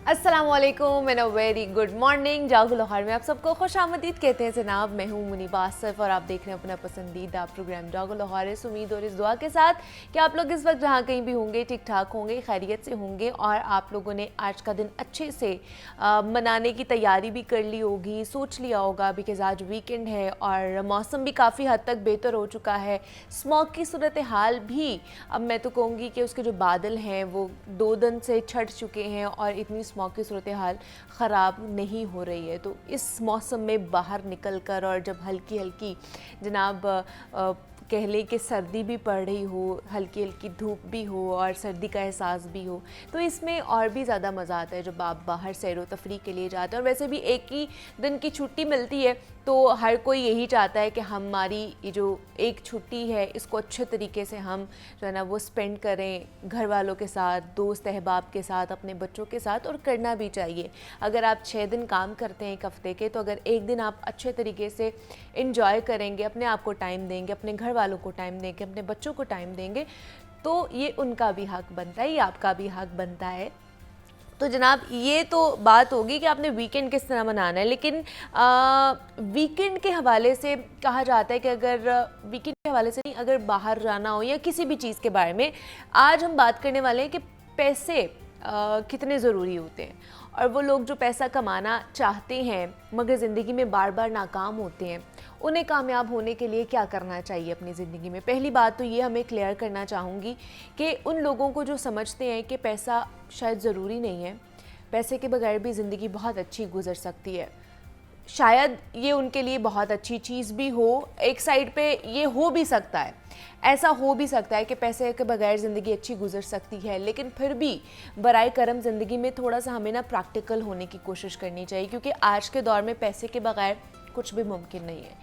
अस्सलामुअलैकुम and a very good morning. जागो लाहौर में आप सबको खुश आमदीद कहते हैं जनाब। मैं हूँ मुनीबा आसिफ और आप देख रहे हैं अपना पसंदीदा प्रोग्राम जागो लाहौर। इस उम्मीद और इस दुआ के साथ कि आप लोग इस वक्त जहाँ कहीं भी होंगे ठीक ठाक होंगे, खैरियत से होंगे और आप लोगों ने आज का दिन अच्छे से मनाने की तैयारी भी कर ली होगी, सोच लिया होगा बिकॉज़ आज वीकेंड है और मौसम भी काफ़ी हद तक बेहतर हो चुका है। स्मॉग की सूरत हाल भी अब मैं तो कहूँगी कि उसके जो बादल हैं वो 2 दिन से छट चुके हैं और इतनी स्मॉग की सूरत हाल ख़राब नहीं हो रही है। तो इस मौसम में बाहर निकल कर और जब हल्की हल्की जनाब कह लें कि सर्दी भी पड़ रही हो, हल्की हल्की धूप भी हो और सर्दी का एहसास भी हो, तो इसमें और भी ज़्यादा मज़ा आता है जब आप बाहर सैर व तफरी के लिए जाते हैं। और वैसे भी एक ही दिन की छुट्टी मिलती है तो हर कोई यही चाहता है कि हमारी ये जो एक छुट्टी है इसको अच्छे तरीके से हम जो है ना वो स्पेंड करें घर वालों के साथ, दोस्त अहबाब के साथ, अपने बच्चों के साथ, और करना भी चाहिए। अगर आप 6 दिन काम करते हैं एक हफ़्ते के, तो अगर एक दिन आप अच्छे तरीके से इंजॉय करेंगे, अपने आप को टाइम देंगे, अपने घर वालों को टाइम देंगे, अपने बच्चों को टाइम देंगे, तो ये उनका भी हक बनता है, ये आपका भी हक बनता है। तो जनाब ये तो बात होगी कि आपने वीकेंड किस तरह मनाना है, लेकिन वीकेंड के हवाले से कहा जाता है कि अगर वीकेंड के हवाले से नहीं, अगर बाहर जाना हो या किसी भी चीज़ के बारे में, आज हम बात करने वाले हैं कि पैसे कितने ज़रूरी होते हैं और वो लोग जो पैसा कमाना चाहते हैं मगर ज़िंदगी में बार बार नाकाम होते हैं, उन्हें कामयाब होने के लिए क्या करना चाहिए अपनी ज़िंदगी में। पहली बात तो ये हमें क्लियर करना चाहूँगी कि उन लोगों को जो समझते हैं कि पैसा शायद ज़रूरी नहीं है, पैसे के बगैर भी ज़िंदगी बहुत अच्छी गुजर सकती है, शायद ये उनके लिए बहुत अच्छी चीज़ भी हो। एक साइड पे ये हो भी सकता है, ऐसा हो भी सकता है कि पैसे के बगैर ज़िंदगी अच्छी गुजर सकती है, लेकिन फिर भी बराए करम ज़िंदगी में थोड़ा सा हमें ना प्रैक्टिकल होने की कोशिश करनी चाहिए, क्योंकि आज के दौर में पैसे के बगैर कुछ भी मुमकिन नहीं है।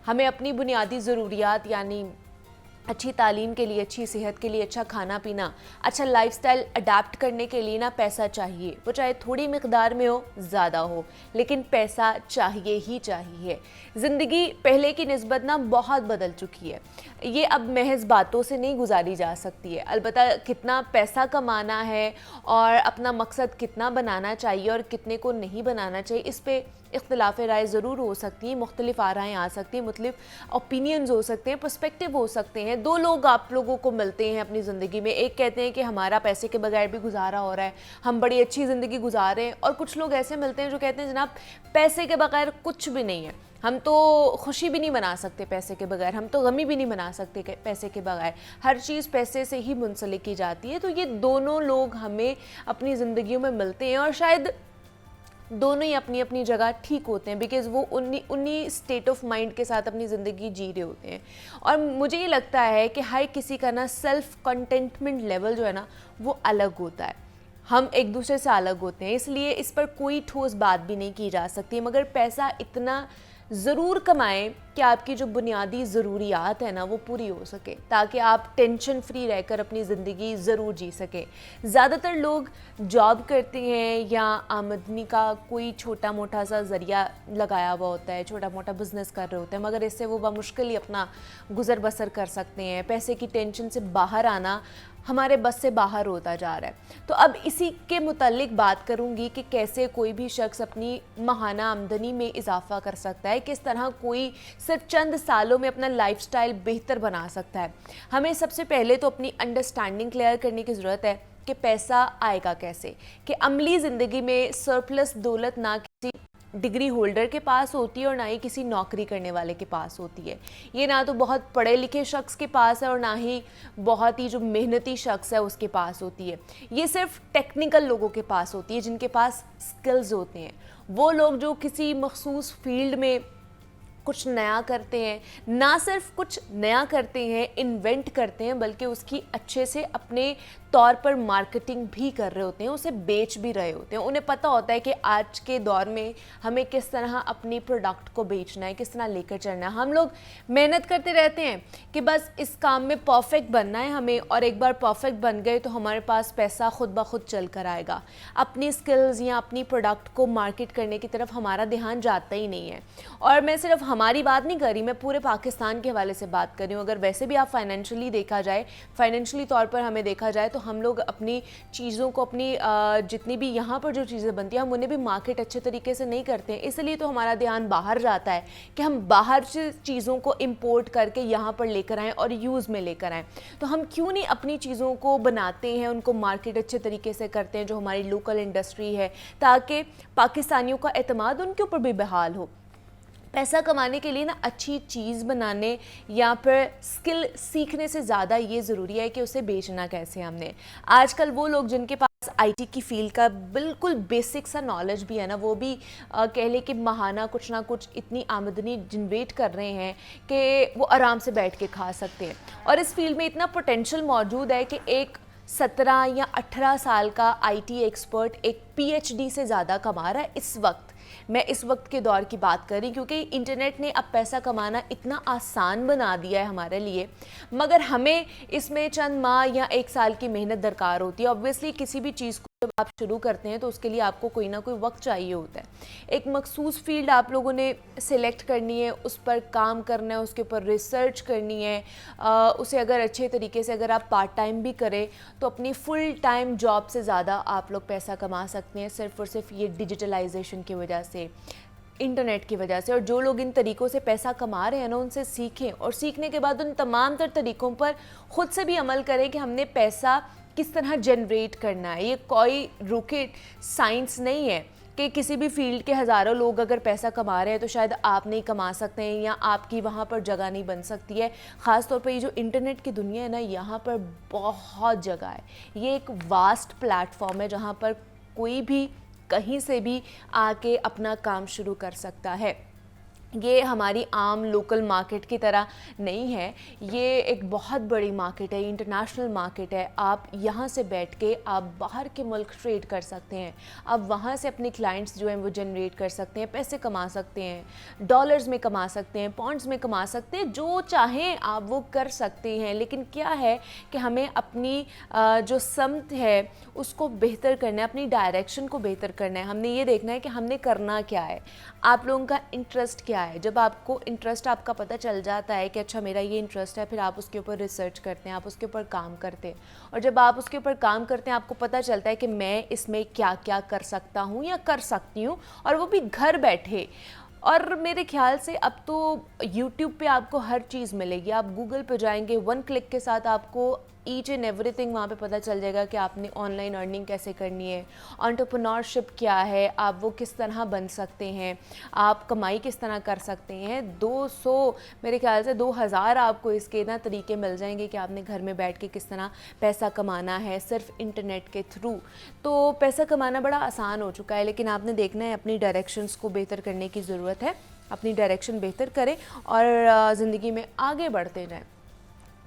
हमें अपनी बुनियादी ज़रूरियात यानी अच्छी तालीम के लिए, अच्छी सेहत के लिए, अच्छा खाना पीना, अच्छा लाइफस्टाइल अडाप्ट करने के लिए ना पैसा चाहिए। वो चाहे थोड़ी मिकदार में हो, ज़्यादा हो, लेकिन पैसा चाहिए ही चाहिए। ज़िंदगी पहले की निस्बत ना बहुत बदल चुकी है, ये अब महज बातों से नहीं गुजारी जा सकती है। अलबत्ता कितना पैसा कमाना है और अपना मकसद कितना बनाना चाहिए और कितने को नहीं बनाना चाहिए, इस पर इख्तिलाफ़ राय ज़रूर हो सकती हैं, मुख्तलिफ़ आराएँ आ सकती हैं, मुख्तलिफ़ ओपिनियंस हो सकते हैं, पर्सपेक्टिव हो सकते हैं। 2 लोग आप लोगों को मिलते हैं अपनी ज़िंदगी में, एक कहते हैं कि हमारा पैसे के बगैर भी गुजारा हो रहा है, हम बड़ी अच्छी ज़िंदगी गुजार रहे हैं, और कुछ लोग ऐसे मिलते हैं जो कहते हैं जनाब पैसे के बगैर कुछ भी नहीं है, हम तो खुशी भी नहीं मना सकते पैसे के बगैर, हम तो गमी भी नहीं मना सकते पैसे के बगैर, हर चीज़ पैसे से ही मुंसलिक की जाती है। तो ये दोनों लोग हमें अपनी ज़िंदगियों में मिलते हैं और शायद दोनों ही अपनी अपनी जगह ठीक होते हैं, बिकॉज़ वो उन्हीं स्टेट ऑफ माइंड के साथ अपनी ज़िंदगी जी रहे होते हैं। और मुझे ये लगता है कि हर किसी का ना सेल्फ़ कंटेंटमेंट लेवल जो है ना वो अलग होता है, हम एक दूसरे से अलग होते हैं, इसलिए इस पर कोई ठोस बात भी नहीं की जा सकती। मगर पैसा इतना ज़रूर कमाएं कि आपकी जो बुनियादी ज़रूरियात है ना वो पूरी हो सके, ताकि आप टेंशन फ्री रहकर अपनी ज़िंदगी ज़रूर जी सकें। ज़्यादातर लोग जॉब करते हैं या आमदनी का कोई छोटा मोटा सा ज़रिया लगाया हुआ होता है, छोटा मोटा बिज़नेस कर रहे होते हैं, मगर इससे वो बामुश्किल ही अपना गुज़र बसर कर सकते हैं। पैसे की टेंशन से बाहर आना हमारे बस से बाहर होता जा रहा है। तो अब इसी के मुतालिक बात करूंगी कि कैसे कोई भी शख्स अपनी माहाना आमदनी में इजाफा कर सकता है, किस तरह कोई सिर्फ चंद सालों में अपना लाइफस्टाइल बेहतर बना सकता है। हमें सबसे पहले तो अपनी अंडरस्टैंडिंग क्लियर करने की ज़रूरत है कि पैसा आएगा कैसे, कि अमली ज़िंदगी में सरप्लस दौलत ना किसी डिग्री होल्डर के पास होती है और ना ही किसी नौकरी करने वाले के पास होती है। ये ना तो बहुत पढ़े लिखे शख्स के पास है और ना ही बहुत ही जो मेहनती शख्स है उसके पास होती है। ये सिर्फ टेक्निकल लोगों के पास होती है, जिनके पास स्किल्स होते हैं, वो लोग जो किसी मखसूस फील्ड में कुछ नया करते हैं, ना सिर्फ कुछ नया करते हैं, इन्वेंट करते हैं, बल्कि उसकी अच्छे से अपने तौर पर मार्केटिंग भी कर रहे होते हैं, उसे बेच भी रहे होते हैं। उन्हें पता होता है कि आज के दौर में हमें किस तरह अपनी प्रोडक्ट को बेचना है, किस तरह लेकर चलना है। हम लोग मेहनत करते रहते हैं कि बस इस काम में परफेक्ट बनना है हमें, और एक बार परफेक्ट बन गए तो हमारे पास पैसा खुद ब खुद चल कर आएगा। अपनी स्किल्स या अपनी प्रोडक्ट को मार्केट करने की तरफ हमारा ध्यान जाता ही नहीं है। और मैं सिर्फ हमारी बात नहीं कर रही, मैं पूरे पाकिस्तान के हवाले से बात कर रही हूँ। अगर वैसे भी आप फाइनेंशियली देखा जाए, फाइनेंशियली तौर पर हमें देखा जाए तो تو ہم لوگ اپنی چیزوں کو اپنی جتنی بھی یہاں پر جو چیزیں بنتی ہیں ہم انہیں بھی مارکیٹ اچھے طریقے سے نہیں کرتے ہیں, اس لیے تو ہمارا دھیان باہر جاتا ہے کہ ہم باہر سے چیزوں کو امپورٹ کر کے یہاں پر لے کر آئیں اور یوز میں لے کر آئیں. تو ہم کیوں نہیں اپنی چیزوں کو بناتے ہیں, ان کو مارکیٹ اچھے طریقے سے کرتے ہیں جو ہماری لوکل انڈسٹری ہے, تاکہ پاکستانیوں کا اعتماد ان کے اوپر بھی بحال ہو. پیسہ کمانے کے لیے نا اچھی چیز بنانے یا پھر اسکل سیکھنے سے زیادہ یہ ضروری ہے کہ اسے بیچنا کیسے. ہم نے آج کل وہ لوگ جن کے پاس آئی ٹی کی فیلڈ کا بالکل بیسک سا نالج بھی ہے نا, وہ بھی کہہ لے کہ ماہانہ کچھ نہ کچھ اتنی آمدنی جنریٹ کر رہے ہیں کہ وہ آرام سے بیٹھ کے کھا سکتے ہیں. اور اس فیلڈ میں اتنا پوٹینشیل موجود ہے کہ ایک 17 یا 18 سال کا آئی ٹی ایکسپرٹ ایک پی ایچ ڈی سے زیادہ کما رہا ہے اس وقت. میں اس وقت کے دور کی بات کر رہی کیونکہ انٹرنیٹ نے اب پیسہ کمانا اتنا آسان بنا دیا ہے ہمارے لیے, مگر ہمیں اس میں چند ماہ یا 1 سال کی محنت درکار ہوتی ہے. اوبویسلی کسی بھی چیز کو جب آپ شروع کرتے ہیں تو اس کے لیے آپ کو کوئی نہ کوئی وقت چاہیے ہوتا ہے. ایک مخصوص فیلڈ آپ لوگوں نے سلیکٹ کرنی ہے, اس پر کام کرنا ہے, اس کے اوپر ریسرچ کرنی ہے, اسے اگر اچھے طریقے سے اگر آپ پارٹ ٹائم بھی کریں تو اپنی فل ٹائم جاب سے زیادہ آپ لوگ پیسہ کما سکتے ہیں صرف اور صرف یہ ڈیجیٹلائزیشن کی وجہ سے, انٹرنیٹ کی وجہ سے. اور جو لوگ ان طریقوں سے پیسہ کما رہے ہیں نا ان سے سیکھیں, اور سیکھنے کے بعد ان تمام تر طریقوں پر خود سے بھی عمل کریں کہ ہم نے پیسہ کس طرح جنریٹ کرنا ہے. یہ کوئی راکٹ سائنس نہیں ہے کہ کسی بھی فیلڈ کے ہزاروں لوگ اگر پیسہ کما رہے ہیں تو شاید آپ نہیں کما سکتے ہیں یا آپ کی وہاں پر جگہ نہیں بن سکتی ہے. خاص طور پہ یہ جو انٹرنیٹ کی دنیا ہے نا, یہاں پر بہت جگہ ہے. یہ ایک واسٹ پلیٹ فارم ہے جہاں پر کوئی بھی کہیں سے بھی آ کے اپنا کام شروع کر سکتا ہے. یہ ہماری عام لوکل مارکیٹ کی طرح نہیں ہے, یہ ایک بہت بڑی مارکیٹ ہے, انٹرنیشنل مارکیٹ ہے. آپ یہاں سے بیٹھ کے آپ باہر کے ملک ٹریڈ کر سکتے ہیں, آپ وہاں سے اپنے کلائنٹس جو ہیں وہ جنریٹ کر سکتے ہیں, پیسے کما سکتے ہیں, ڈالرز میں کما سکتے ہیں, پاؤنڈز میں کما سکتے ہیں, جو چاہیں آپ وہ کر سکتے ہیں. لیکن کیا ہے کہ ہمیں اپنی جو سمت ہے اس کو بہتر کرنا ہے, اپنی ڈائریکشن کو بہتر کرنا ہے. ہم نے یہ دیکھنا ہے کہ ہم نے کرنا کیا ہے, آپ لوگوں کا انٹرسٹ کیا ہے. جب آپ کو انٹرسٹ آپ کا پتہ چل جاتا ہے کہ اچھا میرا یہ انٹرسٹ ہے, پھر آپ اس کے اوپر ریسرچ کرتے ہیں, آپ اس کے اوپر کام کرتے ہیں, اور جب آپ اس کے اوپر کام کرتے ہیں آپ کو پتہ چلتا ہے کہ میں اس میں کیا کیا کر سکتا ہوں یا کر سکتی ہوں, اور وہ بھی گھر بیٹھے. اور میرے خیال سے اب تو یوٹیوب پہ آپ کو ہر چیز ملے گی. آپ گوگل پہ جائیں گے, 1 کلک کے ساتھ آپ کو ایچ اینڈ ایوری تھنگ وہاں پہ پتہ چل جائے گا کہ آپ نے آن لائن ارننگ کیسے کرنی ہے, انٹرپرینورشپ کیا ہے, آپ وہ کس طرح بن سکتے ہیں, آپ کمائی کس طرح کر سکتے ہیں. 200 میرے خیال سے 2000 آپ کو اس کے نا طریقے مل جائیں گے کہ آپ نے گھر میں بیٹھ کے کس طرح پیسہ کمانا ہے صرف انٹرنیٹ کے تھرو. تو پیسہ کمانا بڑا آسان ہو چکا ہے, لیکن آپ نے دیکھنا ہے اپنی ڈائریکشنز کو بہتر کرنے کی ضرورت ہے. اپنی ڈائریکشن بہتر کریں اور زندگی میں آگے بڑھتے جائیں.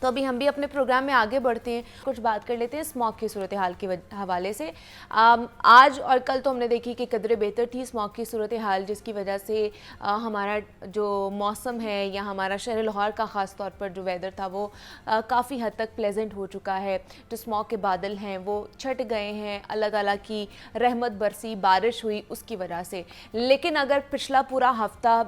تو ابھی ہم بھی اپنے پروگرام میں آگے بڑھتے ہیں, کچھ بات کر لیتے ہیں اسموگ کی صورتحال کے حوالے سے. آج اور کل تو ہم نے دیکھی کہ قدرے بہتر تھی اسموگ کی صورتحال, جس کی وجہ سے ہمارا جو موسم ہے یا ہمارا شہر لاہور کا خاص طور پر جو ویدر تھا وہ کافی حد تک پلیزنٹ ہو چکا ہے. جو اسموگ کے بادل ہیں وہ چھٹ گئے ہیں, اللہ تعالیٰ کی رحمت برسی, بارش ہوئی اس کی وجہ سے. لیکن اگر پچھلا پورا ہفتہ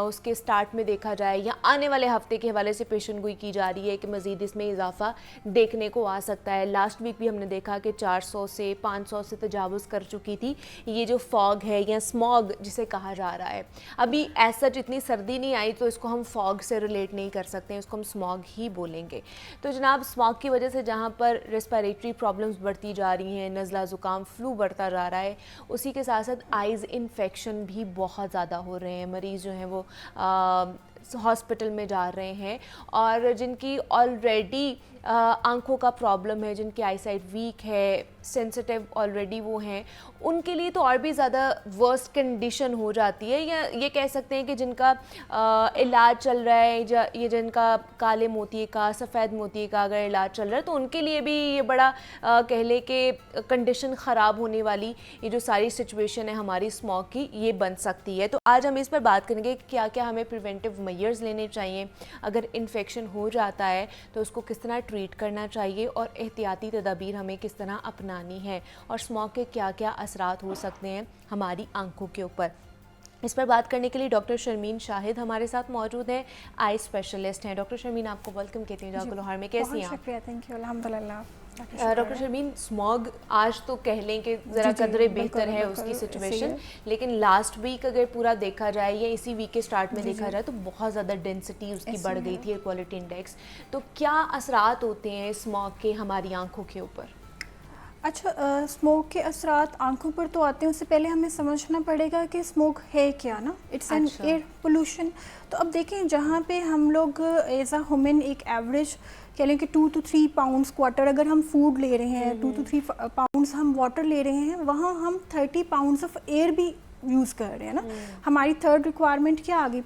اس کے سٹارٹ میں دیکھا جائے یا آنے والے ہفتے کے حوالے سے پیشن گوئی کی جا رہی ہے کہ مزید اس میں اضافہ دیکھنے کو آ سکتا ہے. لاسٹ ویک بھی ہم نے دیکھا کہ 400 سے 500 سے تجاوز کر چکی تھی یہ جو فاگ ہے یا اسموگ جسے کہا جا رہا ہے. ابھی ایسا اتنی سردی نہیں آئی تو اس کو ہم فاگ سے ریلیٹ نہیں کر سکتے ہیں, اس کو ہم اسموگ ہی بولیں گے. تو جناب اسموگ کی وجہ سے جہاں پر ریسپیریٹری پرابلمز بڑھتی جا رہی ہیں, نزلہ زکام فلو بڑھتا جا رہا ہے, اسی کے ساتھ ساتھ آئز انفیکشن بھی بہت زیادہ ہو رہے ہیں. مریض جو ہیں وہ ہاسپٹل میں جا رہے ہیں, اور جن کی آلریڈی آنکھوں کا پرابلم ہے, جن کی آئی سائٹ ویک ہے, سینسٹیو آلریڈی وہ ہیں, ان کے لیے تو اور بھی زیادہ ورسٹ کنڈیشن ہو جاتی ہے. یا یہ کہہ سکتے ہیں کہ جن کا علاج چل رہا ہے, یہ جن کا کالے موتی کا, سفید موتی کا اگر علاج چل رہا ہے تو ان کے لیے بھی یہ بڑا کہہ لے کہ کنڈیشن خراب ہونے والی یہ جو ساری سچویشن ہے ہماری اسموگ کی, یہ بن سکتی ہے. تو آج ہم اس پر بات کریں گے کہ کیا کیا ہمیں پریونٹیو میئرز لینے چاہیے, اگر انفیکشن ہو جاتا ہے تو اس کو کس طرح ٹریٹ کرنا چاہیے, اور احتیاطی تدابیر ہمیں کس طرح اپنانی ہے, اور اسموگ کے کیا کیا اثرات ہو سکتے ہیں ہماری آنکھوں کے اوپر. اس پر بات کرنے کے لیے ڈاکٹر شرمین شاہد ہمارے ساتھ موجود ہیں, آئی اسپیشلسٹ ہیں. ڈاکٹر شرمین آپ کو ویلکم کہتے ہیں جاگو لاہور میں, کیسی ہیں آپ؟ شکریہ, تھینک یو, الحمدللہ. ڈاکٹر شرمین اسموگ آج تو کہہ لیں کہ ذرا قدرے بہتر ہے اس کی سچویشن، لیکن لاسٹ ویک اگر پورا دیکھا جائے یا اسی ویک کے سٹارٹ میں دیکھا جائے تو بہت زیادہ ڈینسٹی اس کی بڑھ گئی تھی، ایئر کوالٹی انڈیکس. تو کیا اثرات ہوتے ہیں اسموگ کے ہماری آنکھوں کے اوپر؟ اچھا، اسموگ کے اثرات آنکھوں پر تو آتے ہیں، اس سے پہلے ہمیں سمجھنا پڑے گا کہ اسموگ ہے کیا نا. It's an air pollution. تو اب دیکھیں جہاں پہ ہم لوگ ایز اے ہیومن ایک ایوریج کہہ لیں کہ 2 to 3 pounds واٹر اگر ہم فوڈ لے رہے ہیں، 2 to 3 pounds ہم واٹر لے رہے ہیں، وہاں ہم 30 pounds آف ایئر بھی یوز کر رہے ہیں نا. ہماری تھرڈ ریکوائرمنٹ کیا آ گئی؟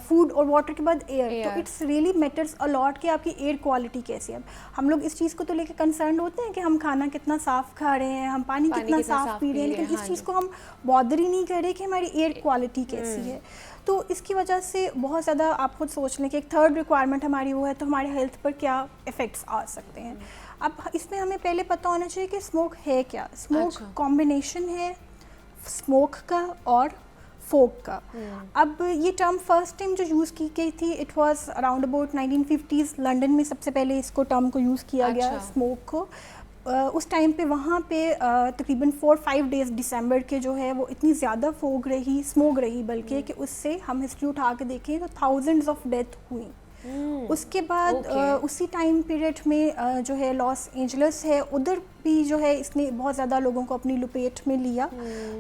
فوڈ اور واٹر کے بعد ایئر. تو اٹس ریئلی میٹرس الاٹ کہ آپ کی ایئر کوالٹی کیسی ہے. ہم لوگ اس چیز کو تو لے کے کنسرنڈ ہوتے ہیں کہ ہم کھانا کتنا صاف کھا رہے ہیں، ہم پانی کتنا صاف پی رہے ہیں، لیکن اس چیز کو ہم بادر ہی نہیں کر رہے کہ ہماری ایئر کوالٹی کیسی ہے. تو اس کی وجہ سے بہت زیادہ آپ خود سوچ لیں کہ ایک تھرڈ ریکوائرمنٹ ہماری وہ ہے، تو ہمارے ہیلتھ پر کیا افیکٹس آ سکتے ہیں. اب اس میں ہمیں پہلے پتہ ہونا چاہیے کہ اسموک ہے کیا. اسموک کمبینیشن ہے اسموک کا اور فوک کا. اب یہ ٹرم فرسٹ ٹائم جو یوز کی گئی تھی it was around about 1950s. London میں سب سے پہلے اس کو ٹرم کو یوز کیا گیا اسموک کو. اس ٹائم پہ وہاں پہ تقریباً 4-5 days دسمبر کے جو ہے وہ اتنی زیادہ فوگ رہی، اسموگ رہی بلکہ کہ اس سے ہم ہسٹری اٹھا کے دیکھیں تو تھاؤزنڈز آف ڈیتھ ہوئیں. اس کے بعد اسی ٹائم پیریڈ میں جو ہے لاس اینجلس ہے، ادھر بھی جو ہے اس نے بہت زیادہ لوگوں کو اپنی لپیٹ میں لیا.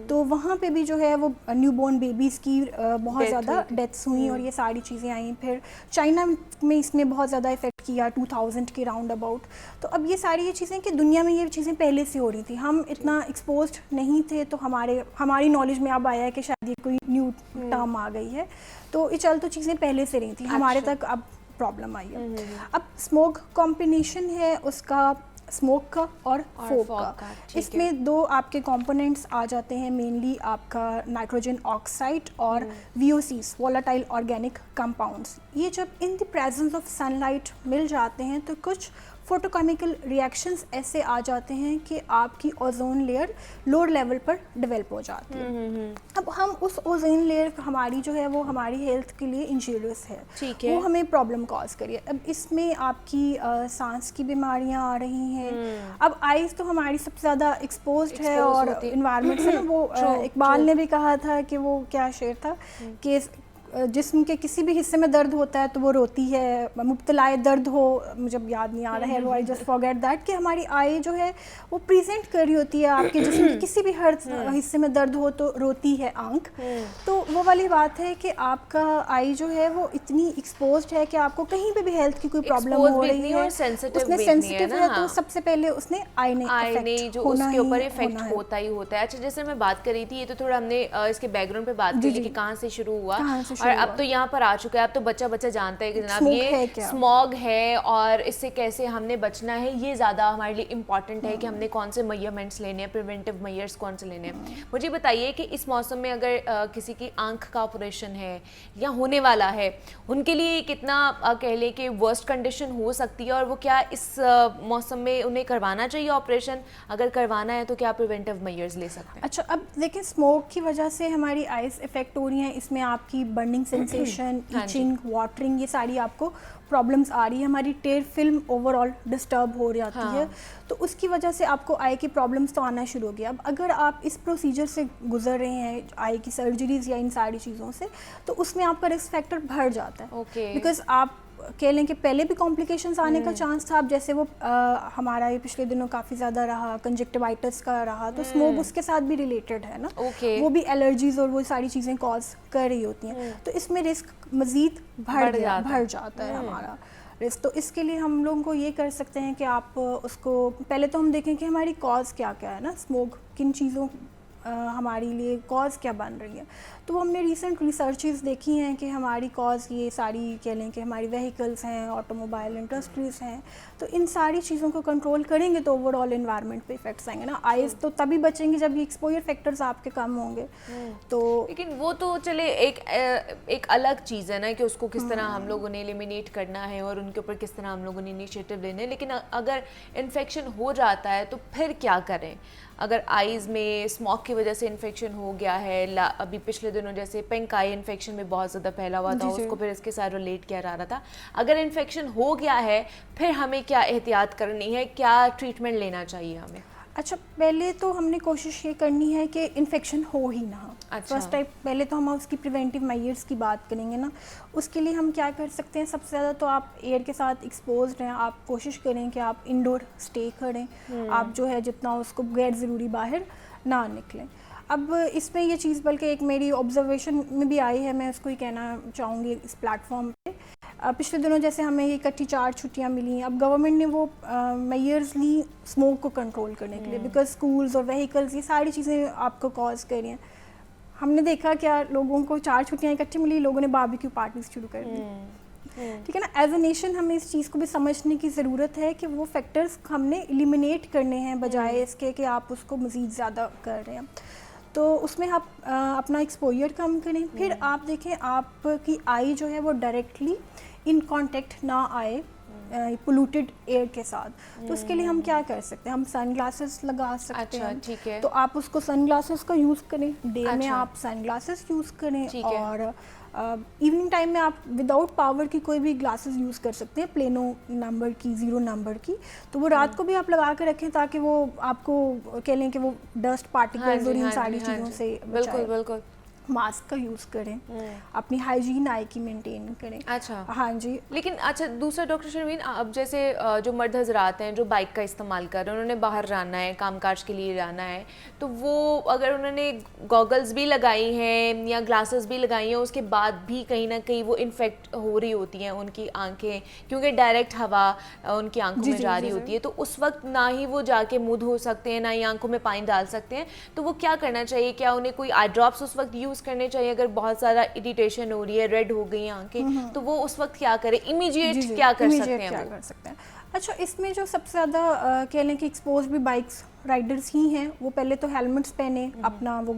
تو وہاں پہ بھی جو ہے وہ نیو بورن بیبیز کی بہت زیادہ ڈیتھس ہوئیں اور یہ ساری چیزیں آئیں. پھر چائنا میں اس نے بہت زیادہ افیکٹ کیا 2000 کے راؤنڈ اباؤٹ. تو اب یہ ساری یہ چیزیں کہ دنیا میں یہ چیزیں پہلے سے ہو رہی تھیں، ہم اتنا ایکسپوزڈ نہیں تھے، تو ہماری نالج میں اب آیا ہے کہ شاید یہ کوئی نیو ٹرم آ گئی ہے. تو یہ چل تو چیزیں پہلے سے رہی تھیں، ہمارے تک اب پرابلم آئی ہے. اب اسموک کمبینیشن ہے اس کا اسموک کا اور فوک کا. اس میں 2 آپ کے کمپوننٹس آ جاتے ہیں مینلی، آپ کا نائٹروجن آکسائڈ اور VOCs وولٹائل آرگینک کمپاؤنڈس. یہ جب in the presence of sunlight مل جاتے ہیں تو کچھ فوٹو کیمیکل ریئیکشنز ایسے آ جاتے ہیں کہ آپ کی اوزون لیئر لوور لیول پر ڈیولپ ہو جاتی ہے. اب ہم اس اوزون لیئر ہماری جو ہے وہ ہماری ہیلتھ کے لیے انجوریس ہے، وہ ہمیں پرابلم کاز کریے. اب اس میں آپ کی سانس کی بیماریاں آ رہی ہیں. اب آئیز تو ہماری سب سے زیادہ ایکسپوزڈ ہے اور انوائرمنٹ سے نا، وہ اقبال نے بھی کہا تھا کہ وہ کیا شعر تھا کہ جسم کے کسی بھی حصے میں درد ہوتا ہے تو وہ روتی ہے، مبتلائے درد ہو، مجھے یاد نہیں آ رہا ہے، آئی جسٹ فارگیٹ دیٹ، کہ ہماری آئی جو ہے وہ پریزنٹ کر رہی ہوتی ہے آپ کے جسم کے کسی بھی ہر حصے میں درد ہو تو روتی ہے آنکھ. تو وہ والی بات ہے کہ آپ کا آئی جو ہے وہ اتنی ایکسپوزڈ ہے کہ آپ کو کہیں پہ بھی ہیلتھ کی کوئی پرابلم ہو رہی ہے، اس نے سینسٹیو ہے تو سب سے پہلے اس نے آئی نے جو اس کے اوپر افیکٹ ہوتا ہی ہوتا ہے. اچھا، جیسے میں بات کر رہی تھی، یہ تو تھوڑا ہم نے اس کے بیک گراؤنڈ پہ بات کی کہ کہاں سے شروع ہوا اور اب تو یہاں پر آ چکا ہے. اب تو بچہ جانتا ہے کہ جناب یہ اسموگ ہے اور اس سے کیسے ہم نے بچنا ہے. یہ زیادہ ہمارے لیے امپورٹنٹ ہے کہ ہم نے کون سے میجرمنٹس لینے ہیں، پریونٹیو میجرس کون سے لینے ہیں. مجھے بتائیے کہ اس موسم میں اگر کسی کی آنکھ کا آپریشن ہے یا ہونے والا ہے، ان کے لیے کتنا کہہ لیں کہ ورسٹ کنڈیشن ہو سکتی ہے، اور وہ کیا اس موسم میں انہیں کروانا چاہیے آپریشن؟ اگر کروانا ہے تو کیا پریونٹیو میجرز لے سکتے ہیں؟ اچھا، اب دیکھیں اسموک کی وجہ سے ہماری آئیز افیکٹ ہو رہی ہیں. اس میں آپ کی برننگ سینسیشن، ایچنگ، واٹرنگ، یہ ساری آپ کو پرابلمس آ رہی ہے. ہماری tear film overall disturb ہو جاتی ہے. تو اس کی وجہ سے آپ کو آئی کی پرابلمس تو آنا شروع ہو گیا. اب اگر آپ اس پروسیجر سے گزر رہے ہیں آئی کی سرجریز یا ان ساری چیزوں سے، تو اس میں آپ کا رسک فیکٹر بڑھ جاتا ہے. بیکاز آپ کہہ لیں کہ پہلے بھی کمپلیکیشنز آنے کا چانس تھا. اب جیسے وہ ہمارا یہ پچھلے دنوں کافی زیادہ رہا کنجکٹیوائٹس کا رہا، تو اسموک اس کے ساتھ بھی ریلیٹڈ ہے نا، وہ بھی الرجیز اور وہ ساری چیزیں کاز کر رہی ہوتی ہیں. تو اس میں رسک مزید بڑھ جاتا ہے ہمارا رسک. تو اس کے لیے ہم لوگوں کو یہ کر سکتے ہیں کہ آپ اس کو پہلے تو ہم دیکھیں کہ ہماری کاز کیا ہے نا، اسموک کن چیزوں ہمارے لیے کاز کیا بن رہی ہے. تو ہم نے ریسنٹ ریسرچز دیکھی ہیں کہ ہماری کاز یہ ساری کہہ لیں کہ ہماری وہیکلس ہیں، آٹو موبائل انڈسٹریز ہیں. تو ان ساری چیزوں کو کنٹرول کریں گے تو اوور آل انوائرمنٹ پہ افیکٹس آئیں گے نا. آئیز تو تبھی بچیں گے جب یہ ایکسپوجر فیکٹرز آپ کے کم ہوں گے. تو لیکن وہ تو چلے ایک الگ چیز ہے نا کہ اس کو کس طرح ہم لوگوں نے ایلیمینیٹ کرنا ہے اور ان کے اوپر کس طرح ہم لوگوں نے انیشیٹو لینے. لیکن اگر انفیکشن ہو جاتا ہے تو پھر کیا کریں؟ اگر آئیز میں اسموک کی وجہ سے انفیکشن ہو گیا ہے, ابھی پچھلے دنوں جیسے پنک آئی انفیکشن میں بہت زیادہ پھیلا ہوا تھا, اس کو پھر اس کے ساتھ ریلیٹ کیا جا رہا تھا, اگر انفیکشن ہو گیا ہے پھر ہمیں کیا احتیاط کرنی ہے, کیا ٹریٹمنٹ لینا چاہیے ہمیں؟ اچھا, پہلے تو ہم نے کوشش یہ کرنی ہے کہ انفیکشن ہو ہی نہ. فرسٹ ٹائپ پہلے تو ہم اس کی پریونٹیو میئرس کی بات کریں گے نا. اس کے لیے ہم کیا کر سکتے ہیں, سب سے زیادہ تو آپ ایئر کے ساتھ ایکسپوزڈ ہیں, آپ کوشش کریں کہ آپ انڈور اسٹے کریں, آپ جو ہے جتنا اس کو غیر ضروری باہر نہ نکلیں. اب اس میں یہ چیز بلکہ ایک میری آبزرویشن میں بھی آئی ہے, میں اس کو ہی کہنا چاہوں گی اس پلیٹ فارم پہ. پچھلے دنوں جیسے ہمیں یہ اکٹھی 4 چھٹیاں ملی ہیں, اب گورنمنٹ نے وہ میئرز لی اسموک کو کنٹرول کرنے کے لیے, بیکاز اسکولز اور وہیکلز یہ ساری چیزیں آپ کو کاز کر رہی ہیں. ہم نے دیکھا کیا لوگوں کو 4 چھٹیاں اکٹھی ملی, لوگوں نے باربیکیو پارٹیز شروع کر دی. ٹھیک ہے نا, ایز اے نیشن ہمیں اس چیز کو بھی سمجھنے کی ضرورت ہے کہ وہ فیکٹرز ہم نے ایلیمینیٹ کرنے ہیں بجائے اس کے کہ آپ اس کو مزید زیادہ کر رہے ہیں. تو اس میں آپ اپنا ایکسپوئر کم کریں. پھر آپ دیکھیں آپ کی آئی جو ہے وہ ڈائریکٹلی ان کانٹیکٹ نہ آئے پولوٹیڈ ایئر کے ساتھ. تو اس کے لیے ہم کیا کر سکتے ہیں, ہم سن گلاسز لگا سکتے ہیں. تو آپ اس کو سن گلاسز کا یوز کریں, ڈے میں آپ سن گلاسز یوز کریں, اور ایوننگ ٹائم میں آپ وداؤٹ پاور کی کوئی بھی گلاسز یوز کر سکتے ہیں, پلینو نمبر کی, 0 نمبر کی. تو وہ رات کو بھی آپ لگا کے رکھیں تاکہ وہ آپ کو کہہ لیں کہ وہ ڈسٹ پارٹیکلز اور ان ساری چیزوں سے بچائے. بالکل. ماسک کا یوز کریں, اپنی ہائیجین آئی کی مینٹین کریں. اچھا, ہاں جی. لیکن اچھا دوسرا ڈاکٹر شرمین, اب جیسے جو مرد حضرات ہیں جو بائک کا استعمال کر رہے ہیں, انہوں نے باہر جانا ہے, کام کاج کے لیے جانا ہے, تو وہ اگر انہوں نے گوگلز بھی لگائی ہیں یا گلاسز بھی لگائی ہیں, اس کے بعد بھی کہیں نہ کہیں وہ انفیکٹ ہو رہی ہوتی ہیں ان کی آنکھیں, کیونکہ ڈائریکٹ ہوا ان کی آنکھوں میں جا رہی ہوتی ہے, تو اس وقت نہ ہی وہ جا کے منہ دھو سکتے ہیں, نہ ہی آنکھوں میں پانی ڈال سکتے ہیں. تو وہ کیا کرنا چاہیے, کیا انہیں کوئی آئی ڈراپس اس وقت یوز کرنے چاہیے اگر بہت زیادہ اریٹیشن ہو رہی ہے, ریڈ ہو گئی ہیں آنکھیں, تو وہ اس وقت کیا کرے, امیجیٹ کیا کر سکتے ہیں؟ اچھا, اس میں جو سب سے زیادہ کہہ لیں کہ ایکسپوز بھی بائکس رائڈرز ہی ہیں, وہ پہلے تو ہیلمٹس پہنیں, اپنا وہ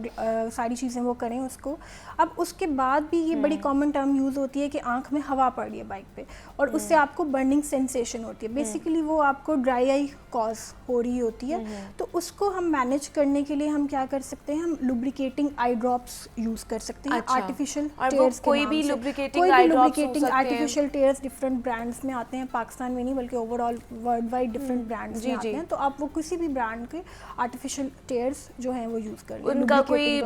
ساری چیزیں وہ کریں اس کو. اب اس کے بعد بھی یہ بڑی کامن ٹرم یوز ہوتی ہے کہ آنکھ میں ہوا پڑ رہی ہے بائک پہ, اور اس سے آپ کو برننگ سینسیشن ہوتی ہے. بیسیکلی وہ آپ کو ڈرائی آئی کاز ہو رہی ہوتی ہے. تو اس کو ہم مینیج کرنے کے لیے ہم کیا کر سکتے ہیں, ہم لوبریکیٹنگ آئی ڈراپس یوز کر سکتے ہیں. آرٹیفیشیل ٹیئرس, کوئی بھی lubricating artificial tears different brands میں آتے ہیں, پاکستان میں نہیں بلکہ overall worldwide different brands میں آتے ہیں. تو آپ وہ کسی بھی برانڈ کے آرٹیفیشیل ٹیئرس جو ہیں وہ یوز کر لیں. ان کا کوئی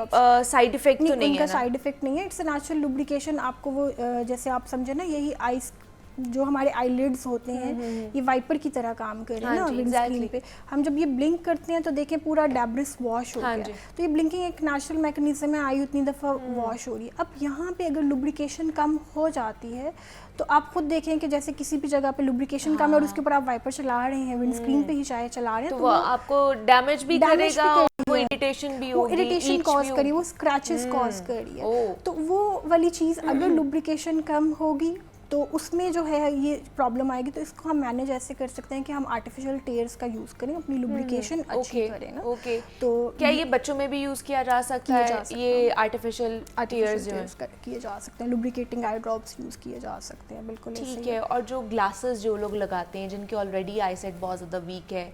سائیڈ افیکٹ تو نہیں ہے؟ ان کا سائیڈ افیکٹ نہیں ہے, اٹس اے نیچرل لوبریکیشن. آپ کو وہ جیسے آپ سمجھے نا, یہی آئس جو ہمارے آئی لیڈز ہوتے ہیں یہ وائپر کی طرح کام کر رہے ہیں نا ونڈ اسکرین پہ. ہم جب یہ بلنک کرتے ہیں تو دیکھیں پورا ڈیبرس واش ہو گیا. تو یہ بلنکنگ ایک نیچرل میکنزم ہے, آئی اتنی دفعہ واش ہو رہی ہے. اب یہاں پہ اگر لوبریکیشن کم ہو جاتی ہے تو آپ خود دیکھیں کہ جیسے کسی بھی جگہ پہ لوبریکیشن کم ہے اور اس کے اوپر آپ وائپر چلا رہے ہیں, ونڈ اسکرین پہ ہی چاہے چلا رہے ہیں, تو وہ آپ کو ڈیمیج بھی کرے گا, وہ اریٹیشن بھی ہوگی, اریٹیشن کاز کری, وہ اسکریچز کاز کری ہے. تو وہ والی چیز اگر لوبریکیشن کم ہوگی تو اس میں جو ہے یہ پرابلم آئے گی. تو اس کو ہم مینیج ایسے کر سکتے ہیں کہ ہم آرٹیفیشیل ٹیئرس کا یوز کریں, اپنی لوبریکیشن اچھی کریں نا. تو کیا یہ بچوں میں بھی یوز کیا جا سکتا ہے, یہ آرٹیفیشیل ٹیئرز جو ہیں کیے جا سکتے ہیں, لوبریکیٹنگ آئی ڈراپس یوز کیے جا سکتے ہیں. بالکل ٹھیک ہے. اور جو گلاسز جو لوگ لگاتے ہیں جن کے آلریڈی آئی سیٹ بہت زیادہ ویک ہے,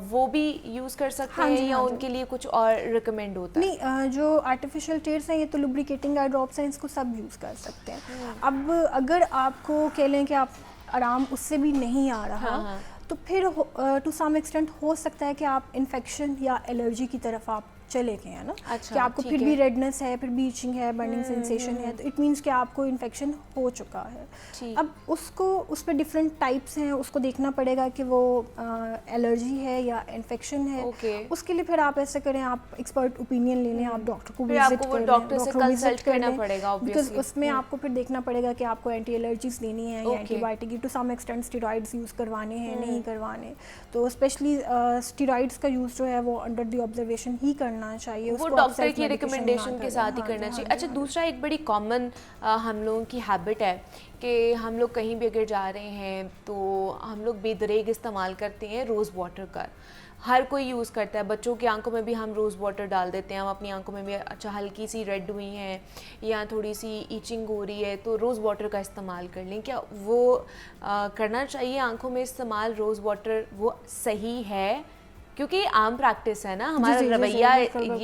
وہ بھی یوز کر سکتے ہیں یا ان کے لیے کچھ اور ریکمینڈ ہوتا ہے؟ نہیں, جو آرٹیفیشیل ٹیئرس ہیں یہ تو لوبریکیٹنگ آئی ڈراپس ہیں, اس کو سب یوز کر سکتے ہیں. اب اگر آپ کو کہہ لیں کہ آپ آرام اس سے بھی نہیں آ رہا تو پھر ٹو سم ایکسٹینٹ ہو سکتا ہے کہ آپ انفیکشن یا الرجی کی طرف آپ چلے گئے ہیں نا, کہ آپ کو پھر بھی ریڈنس ہے, پھر بھی ایچنگ ہے, برننگ سینسیشن ہے, تو اٹ مینس کہ آپ کو انفیکشن ہو چکا ہے. اب اس پہ ڈفرینٹ ٹائپس ہیں, اس کو دیکھنا پڑے گا کہ وہ الرجی ہے یا انفیکشن ہے. اس کے لیے پھر آپ ایسے کریں, آپ ایکسپرٹ اوپینین لے لیں, آپ ڈاکٹر کو وزٹ کرنا پڑے گا, بیکاز اس میں آپ کو پھر دیکھنا پڑے گا کہ آپ کو اینٹی الرجیز لینی ہے یا antibiotic, to some extent steroids use کروانے ہیں, نہیں کروانے. تو اسپیشلی اسٹیرائڈس کا یوز جو ہے وہ انڈر دی آبزرویشن ہی کرنا چاہیے, وہ ڈاکٹر کی ریکمنڈیشن کے ساتھ ہی کرنا چاہیے. اچھا, دوسرا ایک بڑی کامن ہم لوگوں کی ہیبٹ ہے کہ ہم لوگ کہیں بھی اگر جا رہے ہیں تو ہم لوگ بے دریغ استعمال کرتے ہیں روز واٹر کا. ہر کوئی یوز کرتا ہے, بچوں کی آنکھوں میں بھی ہم روز واٹر ڈال دیتے ہیں, ہم اپنی آنکھوں میں بھی اچھا ہلکی سی ریڈ ہوئی ہیں یا تھوڑی سی ایچنگ ہو رہی ہے تو روز واٹر کا استعمال کر لیں. کیا وہ کرنا چاہیے آنکھوں میں استعمال روز واٹر, وہ صحیح ہے؟ کیونکہ عام پریکٹس ہے نا ہمارا رویہ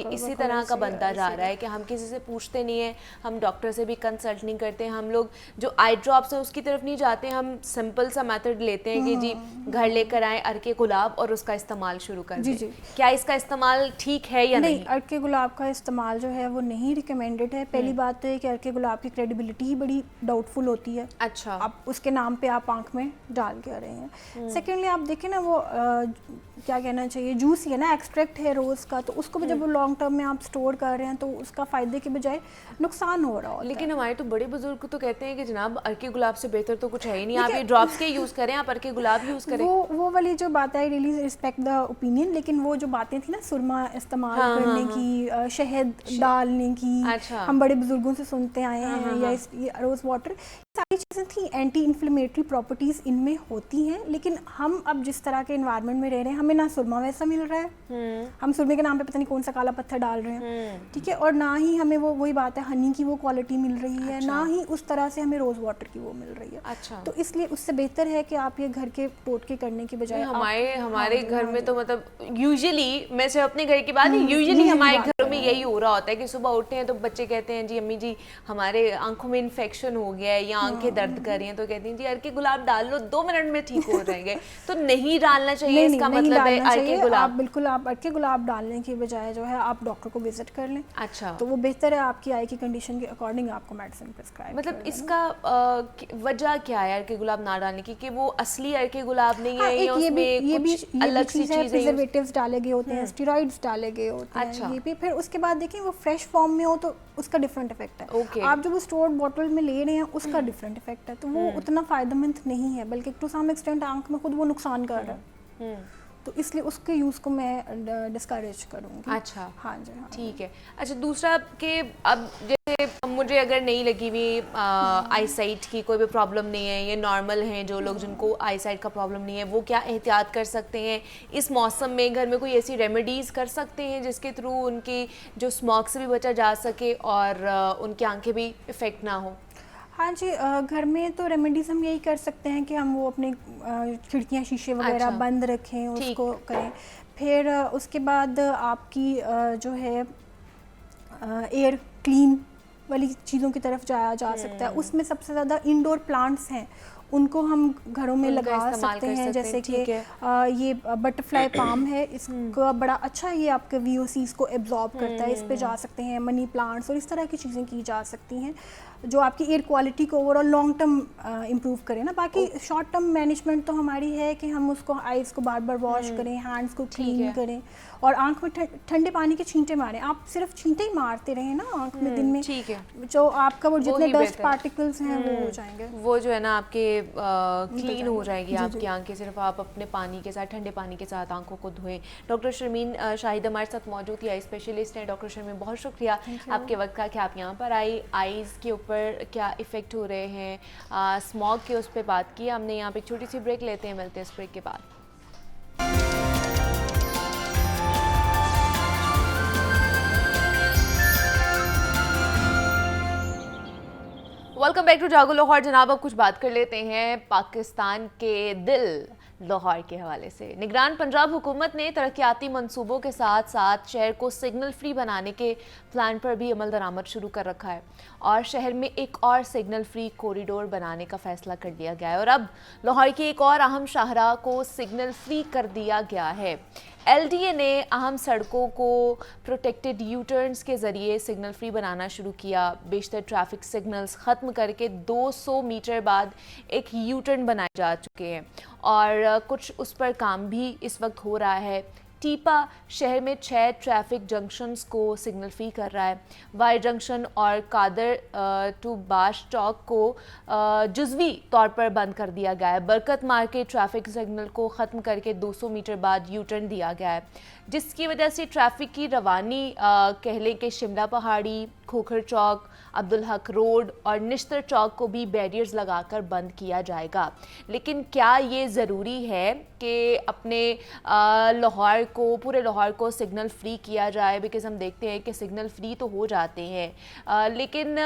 اسی طرح کا بنتا جا رہا ہے کہ ہم کسی سے پوچھتے نہیں ہیں, ہم ڈاکٹر سے بھی کنسلٹ نہیں کرتے, ہم لوگ جو آئی ڈراپس ہیں اس کی طرف نہیں جاتے, ہم سمپل سا میتھڈ لیتے ہیں کہ جی گھر لے کر آئیں عرق گلاب اور اس کا استعمال شروع کر دیں. کیا اس کا استعمال ٹھیک ہے یا نہیں؟ عرق گلاب کا استعمال جو ہے وہ نہیں ریکمینڈڈ ہے. پہلی بات تو ہے کہ عرق گلاب کی کریڈیبلٹی ہی بڑی ڈاؤٹ فل ہوتی ہے. اچھا, آپ اس کے نام پہ آپ آنکھ میں ڈال کے آ رہے ہیں. سیکنڈلی آپ دیکھیں نا وہ کیا کہنا چاہیے, جوس ہی ہے نا, ایکسٹریکٹ ہے روز کا, تو اس کو بھی جب وہ لانگ ٹرم میں آپ اسٹور کر رہے ہیں تو اس کا فائدے کے بجائے نقصان ہو رہا ہوتا ہے. لیکن ہمارے تو بڑے بزرگ تو کہتے ہیں کہ جناب عرق گلاب سے بہتر تو کچھ ہے ہی نہیں, آپ یہ ڈراپس کے یوز کریں, آپ عرق گلاب یوز کریں. وہ والی جو بات ہے, ریلی ریسپیکٹ دا اوپینین, لیکن وہ جو باتیں تھیں نا سرما استعمال کرنے کی, شہد ڈالنے کی, ہم بڑے بزرگوں سے سنتے آئے ہیں, یا روز واٹر, ساری چیزیں تھیں, اینٹی انفلیمیٹری پراپرٹیز ان میں ہوتی ہیں. لیکن ہم اب جس طرح کے انوائرمنٹ میں رہ رہے ہیں, ہمیں نہ سرما ویسا مل رہا ہے, ہم سرمے کے نام پہ پتہ نہیں کون سا کالا پتھر ڈال رہے ہیں, ٹھیک ہے, اور نہ ہی ہمیں وہی بات ہے ہنی کی وہ کوالٹی مل رہی ہے, نہ ہی اس طرح سے ہمیں روز واٹر کی وہ مل رہی ہے. تو اس لیے اس سے بہتر ہے کہ آپ یہ گھر کے ٹوٹکے کرنے کی بجائے ہمارے گھر میں تو مطلب یوزلی, میں سے اپنے گھر کی بات نہیں, یوزلی ہمارے گھروں میں یہی ہو رہا ہوتا ہے کہ صبح اٹھتے ہیں تو بچے کہتے ہیں جی امی جی ہمارے آنکھوں میں انفیکشن ہو گیا ہے یا آنکھیں درد کر رہی ہیں, تو کہتی ہیں جی عرق گلاب ڈال لو 2 منٹ میں ٹھیک ہو جائیں گے. تو نہیں ڈالنا چاہیے, اس کا مطلب ہے عرق گلاب بالکل آپ عرق گلاب ڈالنے کی بجائے جو ہے آپ ڈاکٹر کو وزٹ کر لیں. اچھا, تو وہ بہتر ہے, آپ کی آئی کی کنڈیشن کے اکارڈنگ آپ کو میڈیسن پرسکرائب. مطلب اس کا وجہ کیا ہے عرق گلاب نہ ڈالنے کی, کہ وہ اصلی عرق گلاب نہیں ہے یا اس میں کچھ الگ سی چیزیں, پریزرویٹیوز ڈالے گئے ہوتے ہیں, اسٹیرائڈز ڈالے گئے ہوتے ہیں, یہ بھی. پھر اس کے بعد دیکھیں وہ فریش فارم میں ہو تو اس کا ڈفرینٹ افیکٹ ہے, آپ جو وہ اسٹورڈ بوٹل میں لے رہے ہیں اس کا ڈفرینٹ افیکٹ ہے, تو وہ اتنا فائدہ مند نہیں ہے, بلکہ ٹو سم ایکسٹینٹ آنکھ میں خود وہ نقصان کر رہا ہے. تو اس لیے اس کے یوز کو میں ڈسکریج کروں گی. اچھا, ہاں جی, ٹھیک ہے. اچھا, دوسرا کہ اب جیسے مجھے اگر نہیں لگی ہوئی آئی سائٹ کی کوئی بھی پرابلم نہیں ہے, یہ نارمل ہیں جو لوگ جن کو آئی سائٹ کا پرابلم نہیں ہے, وہ کیا احتیاط کر سکتے ہیں اس موسم میں؟ گھر میں کوئی ایسی ریمیڈیز کر سکتے ہیں جس کے تھرو ان کی جو اسموک سے بھی بچا جا سکے اور ان کی آنکھیں بھی افیکٹ نہ ہو؟ ہاں جی, گھر میں تو ریمیڈیز ہم یہی کر سکتے ہیں کہ ہم وہ اپنے کھڑکیاں شیشے وغیرہ بند رکھیں, اس کو کریں. پھر اس کے بعد آپ کی جو ہے ایئر کلین والی چیزوں کی طرف جایا جا سکتا ہے. اس میں سب سے زیادہ انڈور پلانٹس ہیں, ان کو ہم گھروں میں لگا سکتے ہیں, جیسے کہ یہ بٹر فلائی پام ہے, اس کا بڑا اچھا یہ آپ کے وی او سیز کو ایبزارب کرتا ہے, اس پہ جا سکتے ہیں. منی پلانٹس اور اس طرح کی چیزیں کی جا سکتی ہیں جو آپ کی ایئر کوالٹی کو over all long term improve کریں نا. باقی شارٹ ٹرم مینجمنٹ تو ہماری ہے کہ ہم اس کو آئیز کو بار بار واش کریں, ہینڈس کو کلین کریں, اور آنکھ میں ٹھنڈے پانی کے چھینٹے ماریں. آپ صرف چھینٹے ہی مارتے رہیں نا آنکھ میں دن میں, جو آپ کا وہ جتنے ڈسٹ پارٹیکلز ہیں وہ ہو جائیں گے, وہ جو ہے نا آپ کے کلین ہو جائے گی آپ کی آنکھیں. صرف آپ اپنے پانی کے ساتھ, ٹھنڈے پانی کے ساتھ آنکھوں کو دھوئیں. ڈاکٹر شرمین شاہد ہمارے ساتھ موجود تھی, آئی اسپیشلسٹ ہیں. ڈاکٹر شرمین بہت شکریہ آپ کے وقت کا کہ آپ یہاں پر آئی. آئیز کے اوپر کیا افیکٹ ہو رہے ہیں, اسموگ کے اس پہ بات کی ہم نے. یہاں پہ ایک چھوٹی سی بریک لیتے ہیں, ملتے ہیں اس بریک کے بعد. Welcome back to Jago Lahore. جناب اب کچھ بات کر لیتے ہیں پاکستان کے دل لاہور کے حوالے سے. نگران پنجاب حکومت نے ترقیاتی منصوبوں کے ساتھ ساتھ شہر کو سگنل فری بنانے کے پلان پر بھی عمل درآمد شروع کر رکھا ہے, اور شہر میں ایک اور سگنل فری کوریڈور بنانے کا فیصلہ کر لیا گیا ہے, اور اب لاہور کی ایک اور اہم شاہراہ کو سگنل فری کر دیا گیا ہے. ایل ڈی اے نے اہم سڑکوں کو پروٹیکٹڈ یو ٹرنز کے ذریعے سگنل فری بنانا شروع کیا. بیشتر ٹریفک سگنلز ختم کر کے 200 میٹر بعد ایک یو ٹرن بنائے جا چکے ہیں, اور کچھ اس پر کام بھی اس وقت ہو رہا ہے. ٹیپا شہر میں 6 ٹریفک جنکشنز کو سگنل فری کر رہا ہے. وائی جنکشن اور قادر ٹو باش چوک کو جزوی طور پر بند کر دیا گیا ہے. برکت مارکیٹ ٹریفک سگنل کو ختم کر کے 200 میٹر بعد یو ٹرن دیا گیا ہے, جس کی وجہ سے ٹریفک کی روانی کہہ لیں کہ شملہ پہاڑی, کھوکھر چوک, عبدالحق روڈ اور نشتر چوک کو بھی بیریئرز لگا کر بند کیا جائے گا. لیکن کیا یہ ضروری ہے کہ اپنے لاہور کو, پورے لاہور کو سگنل فری کیا جائے؟ بیکاز ہم دیکھتے ہیں کہ سگنل فری تو ہو جاتے ہیں, لیکن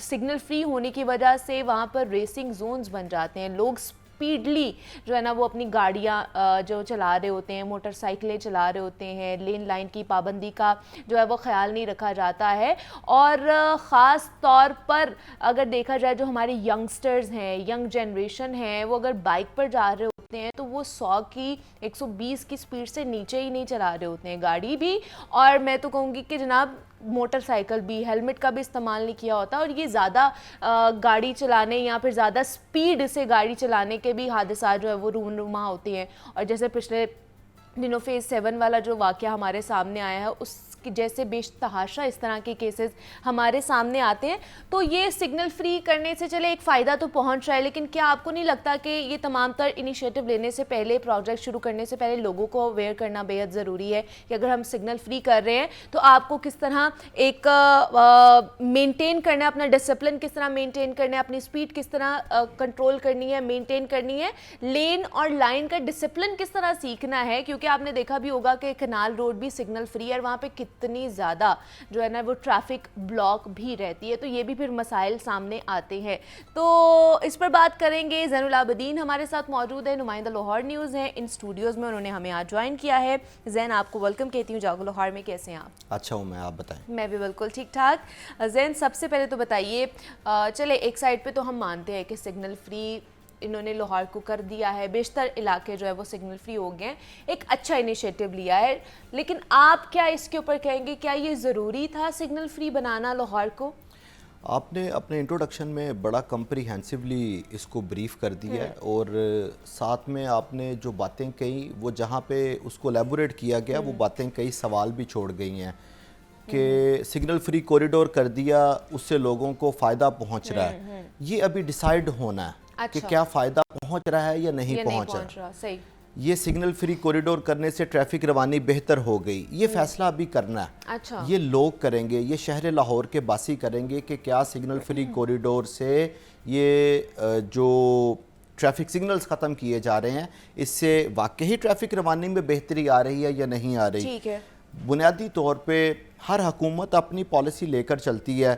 سگنل فری ہونے کی وجہ سے وہاں پر ریسنگ زونز بن جاتے ہیں, لوگ स्पीडली जो है ना वो अपनी गाड़ियाँ जो चला रहे होते हैं, मोटर साइकिलें चला रहे होते हैं, लेन लाइन की पाबंदी का जो है वो ख्याल नहीं रखा जाता है। और ख़ास तौर पर अगर देखा जाए जो हमारे यंगस्टर्स हैं, यंग जनरेशन है, वो अगर बाइक पर जा रहे होते हैं तो वो 100 की 120 की स्पीड से नीचे ही नहीं चला रहे होते हैं, गाड़ी भी। और मैं तो कहूँगी कि जनाब मोटरसाइकिल भी, हेलमेट का भी इस्तेमाल नहीं किया होता, और ये ज़्यादा गाड़ी चलाने या फिर ज़्यादा स्पीड से गाड़ी चलाने के भी हादसा जो है वो रूनुमा होते हैं। और जैसे पिछले दिनों फेज़ 7 वाला जो वाक़या हमारे सामने आया है, उसकी जैसे बेतहाशा इस तरह के केसेस हमारे सामने आते हैं। तो ये सिग्नल फ्री करने से चले एक फ़ायदा तो पहुंच रहा है, लेकिन क्या आपको नहीं लगता कि ये तमाम तर इनिशिएटिव लेने से पहले, प्रोजेक्ट शुरू करने से पहले लोगों को अवेयर करना बेहद ज़रूरी है कि अगर हम सिग्नल फ्री कर रहे हैं तो आपको किस तरह एक मेंटेन करना है, अपना डिसिप्लिन किस तरह मेंटेन करना है, अपनी स्पीड किस तरह कंट्रोल करनी है, मेंटेन करनी है, लेन और लाइन का डिसिप्लिन किस तरह सीखना है। क्योंकि आपने देखा भी होगा कि कनाल रोड भी सिग्नल फ्री है और वहाँ पे कितनी ज़्यादा जो है ना वो ट्रैफिक ब्लॉक भी रहती है, तो ये भी फिर मसाइल सामने आते हैं। तो इस पर बात करेंगे। ज़ैनुल आबिदीन हमारे साथ मौजूद है, नुमाइंदा लाहौर न्यूज़ हैं इन स्टूडियोज़ में, उन्होंने हमें आज ज्वाइन किया है। ज़ैन, आपको वेलकम कहती हूँ जागो लाहौर में, कैसे हैं आप? अच्छा हूँ मैं, आप बताएं। मैं भी बिल्कुल ठीक ठाक। ज़ैन, सबसे पहले तो बताइए, चले एक साइड पे तो हम मानते हैं कि सिग्नल फ्री इन्होंने लाहौर को कर दिया है, बेशतर इलाके जो है वो सिग्नल फ्री हो गए हैं, एक अच्छा इनिशिएटिव लिया है, लेकिन आप क्या इसके ऊपर कहेंगे, क्या ये ज़रूरी था सिग्नल फ्री बनाना लाहौर को? आपने अपने इंट्रोडक्शन में बड़ा कम्प्रीहेंसिवली इसको ब्रीफ कर दिया है, और साथ में आपने जो बातें कही वो जहाँ पे उसको एलैबोरेट किया गया वो बातें कई सवाल भी छोड़ गई हैं कि सिग्नल फ्री कॉरिडोर कर दिया उससे लोगों को फ़ायदा पहुँच रहा है। ये अभी डिसाइड होना है कि क्या फ़ायदा पहुँच रहा है या नहीं पहुँच रहा। सही। ये सिग्नल फ्री कॉरिडोर करने से ट्रैफिक रवानी बेहतर हो गई, ये फैसला अभी करना है। अच्छा। ये लोग करेंगे, ये शहर लाहौर के बासी करेंगे कि क्या सिग्नल फ्री कॉरिडोर से ये जो ट्रैफिक सिग्नल्स ख़त्म किए जा रहे हैं इससे वाकई ट्रैफिक रवानी में बेहतरी आ रही है या नहीं आ रही। ठीक है। बुनियादी तौर पे हर हुकूमत अपनी पॉलिसी लेकर चलती है।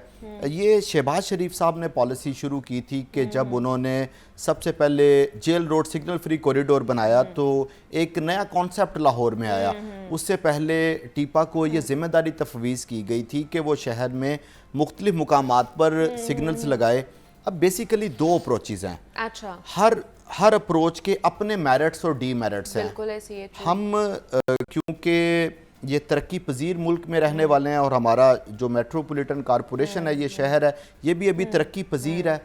ये शहबाज शरीफ साहब ने पॉलिसी शुरू की थी कि जब उन्होंने सबसे पहले Jail Road signal free corridor बनाया तो एक नया कॉन्सेप्ट लाहौर में आया। उससे पहले टीपा को ये जिम्मेदारी तफवीज़ की गई थी कि वो शहर में मुख्तलिफ मुकामात पर सिग्नल्स लगाए। अब बेसिकली दो अप्रोचेज़ हैं। अच्छा। हर अप्रोच के अपने मेरिट्स और डीमेरिट्स हैं। बिल्कुल ऐसे ही है। हम क्योंकि ये तरक्की पजीर मुल्क में रहने वाले हैं और हमारा जो मेट्रोपॉलिटन कॉरपोरेशन है, ये शहर है, ये भी अभी तरक्की पजीर है,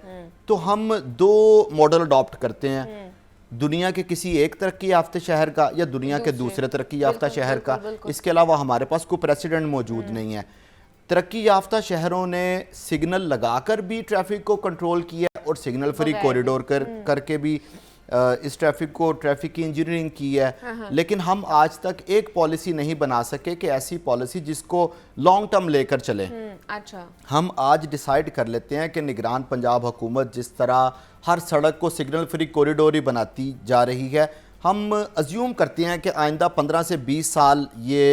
तो हम दो मॉडल अडॉप्ट करते हैं, दुनिया के किसी एक तरक्की याफ्ता शहर का या दुनिया के दूसरे तरक्की याफ्ता शहर का। इसके अलावा हमारे पास कोई प्रेसिडेंट मौजूद नहीं है। तरक्की याफ्ता शहरों ने सिग्नल लगाकर भी ट्रैफिक को कंट्रोल किया और सिग्नल फ्री कॉरिडोर करके भी इस ट्रैफिक की इंजीनियरिंग की है। लेकिन हम आज तक एक पॉलिसी नहीं बना सके कि ऐसी पॉलिसी जिसको लॉन्ग टर्म लेकर चले। अच्छा। हम आज डिसाइड कर लेते हैं कि निगरान पंजाब हुकूमत जिस तरह हर सड़क को सिग्नल फ्री कॉरिडोर ही बनाती जा रही है, हम अज्यूम करते हैं कि आइंदा 15 से 20 साल ये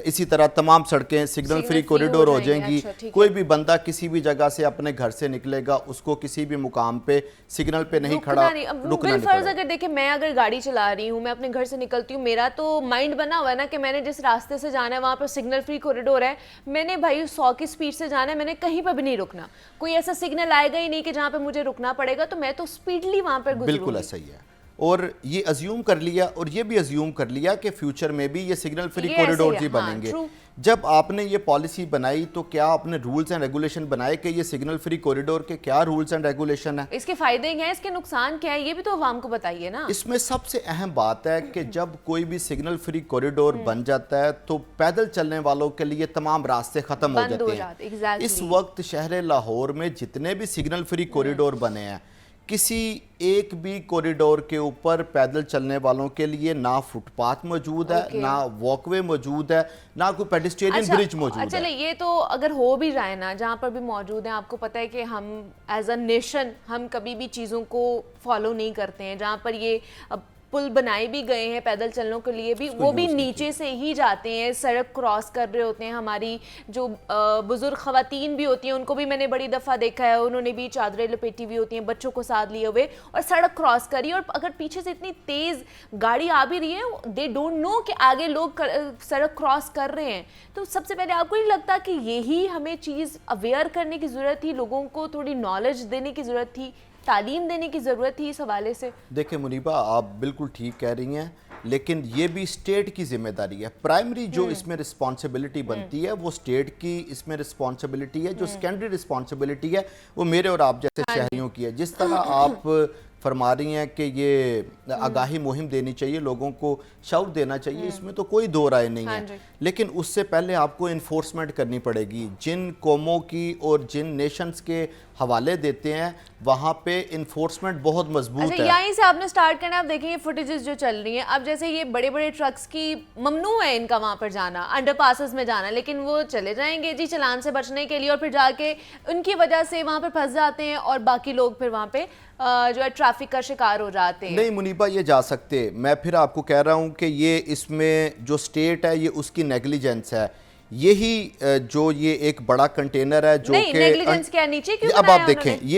इसी तरह तमाम सड़कें सिग्नल फ्री कॉरिडोर हो जाएंगी। अच्छा, कोई भी बंदा किसी भी जगह से अपने घर से निकलेगा, उसको किसी भी मुकाम पे सिग्नल पे नहीं खड़ा रुकना नहीं पड़ेगा। अगर देखिए मैं अगर गाड़ी चला रही हूँ, मैं अपने घर से निकलती हूँ, मेरा तो माइंड बना हुआ है ना कि मैंने जिस रास्ते से जाना है वहाँ पर सिग्नल फ्री कॉरिडोर है, मैंने भाई 100 की स्पीड से जाना है, मैंने कहीं पर भी नहीं रुकना, कोई ऐसा सिग्नल आएगा ही नहीं कि जहाँ पे मुझे रुकना पड़ेगा, तो मैं तो स्पीडली वहाँ पर गुजरूंगी। बिल्कुल ऐसा ही है। और ये अज्यूम कर लिया और ये भी अज्यूम कर लिया कि फ्यूचर में भी ये सिग्नल फ्री कॉरिडोर ही बनेंगे। जब आपने ये पॉलिसी बनाई तो क्या आपने रूल्स एंड रेगुलेशन बनाए कि ये सिग्नल फ्री कॉरिडोर के क्या रूल्स एंड रेगुलेशन है, इसके फायदे क्या है, इसके नुकसान क्या है, ये भी तो अवाम को बताइए ना। इसमें सबसे अहम बात है कि जब कोई भी सिग्नल फ्री कॉरिडोर बन जाता है तो पैदल चलने वालों के लिए तमाम रास्ते खत्म हो जाते हैं। इस वक्त शहर लाहौर में जितने भी सिग्नल फ्री कॉरिडोर बने हैं, किसी एक भी कॉरिडोर के ऊपर पैदल चलने वालों के लिए ना फुटपाथ मौजूद है, ना वॉकवे मौजूद है, ना कोई पेडिस्ट्रियन ब्रिज मौजूद है। चले ये तो अगर हो भी जाए ना, जहाँ पर भी मौजूद है, आपको पता है कि हम एज अ नेशन हम कभी भी चीज़ों को फॉलो नहीं करते हैं। जहाँ पर ये पुल बनाए भी गए हैं पैदल चलने के लिए भी, वो भी नीचे से ही जाते हैं, सड़क क्रॉस कर रहे होते हैं। हमारी जो बुजुर्ग खवातीन भी होती हैं उनको भी मैंने बड़ी दफ़ा देखा है, उन्होंने भी चादरें लपेटी हुई होती हैं बच्चों को साथ लिए हुए और सड़क क्रॉस करी, और अगर पीछे से इतनी तेज़ गाड़ी आ भी रही है, दे डोंट नो कि आगे लोग सड़क क्रॉस कर रहे हैं। तो सबसे पहले आपको नहीं लगता कि यही हमें चीज़ अवेयर करने की ज़रूरत थी, लोगों को थोड़ी नॉलेज देने की ज़रूरत थी, तालीम देने की ज़रूरत थी इस हवाले से? देखिए मुनीबा, आप बिल्कुल ठीक कह रही हैं, लेकिन ये भी स्टेट की जिम्मेदारी है। प्राइमरी जो इसमें रिस्पॉन्सिबिलिटी बनती है वो स्टेट की इसमें रिस्पॉन्सिबिलिटी है। जो सेकेंडरी रिस्पॉन्सिबिलिटी है वो मेरे और आप जैसे शहरियों की है। जिस तरह आप फरमा रही हैं कि ये आगाही मुहिम देनी चाहिए, लोगों को शऊर देना चाहिए, इसमें तो कोई दो राय नहीं है, लेकिन उससे पहले आपको इन्फोर्समेंट करनी पड़ेगी। जिन कौमों की और जिन नेशंस के हवाले देते हैं वहाँ पे इन्फोर्समेंट बहुत मजबूत है। यहीं से आपने स्टार्ट करना है। आप देखें ये फुटेजेस जो चल रही हैं, अब जैसे ये बड़े बड़े ट्रक्स की ममनू है इनका वहाँ पर जाना, अंडर पासेस में जाना, लेकिन वो चले जाएंगे जी चलान से बचने के लिए, और फिर जाके उनकी वजह से वहाँ पर फंस जाते हैं और बाकी लोग फिर वहाँ पे जो है ट्रैफिक का शिकार हो जाते हैं। नहीं मुनीबा, ये जा सकते। मैं फिर आपको कह रहा हूँ कि ये इसमें जो स्टेट है ये उसकी नेग्लिजेंस है। यही जो ये एक बड़ा कंटेनर है जो नहीं, नेग्लिजेंस क्या नीचे क्यों अब बनाया आप देखें उन्होंने?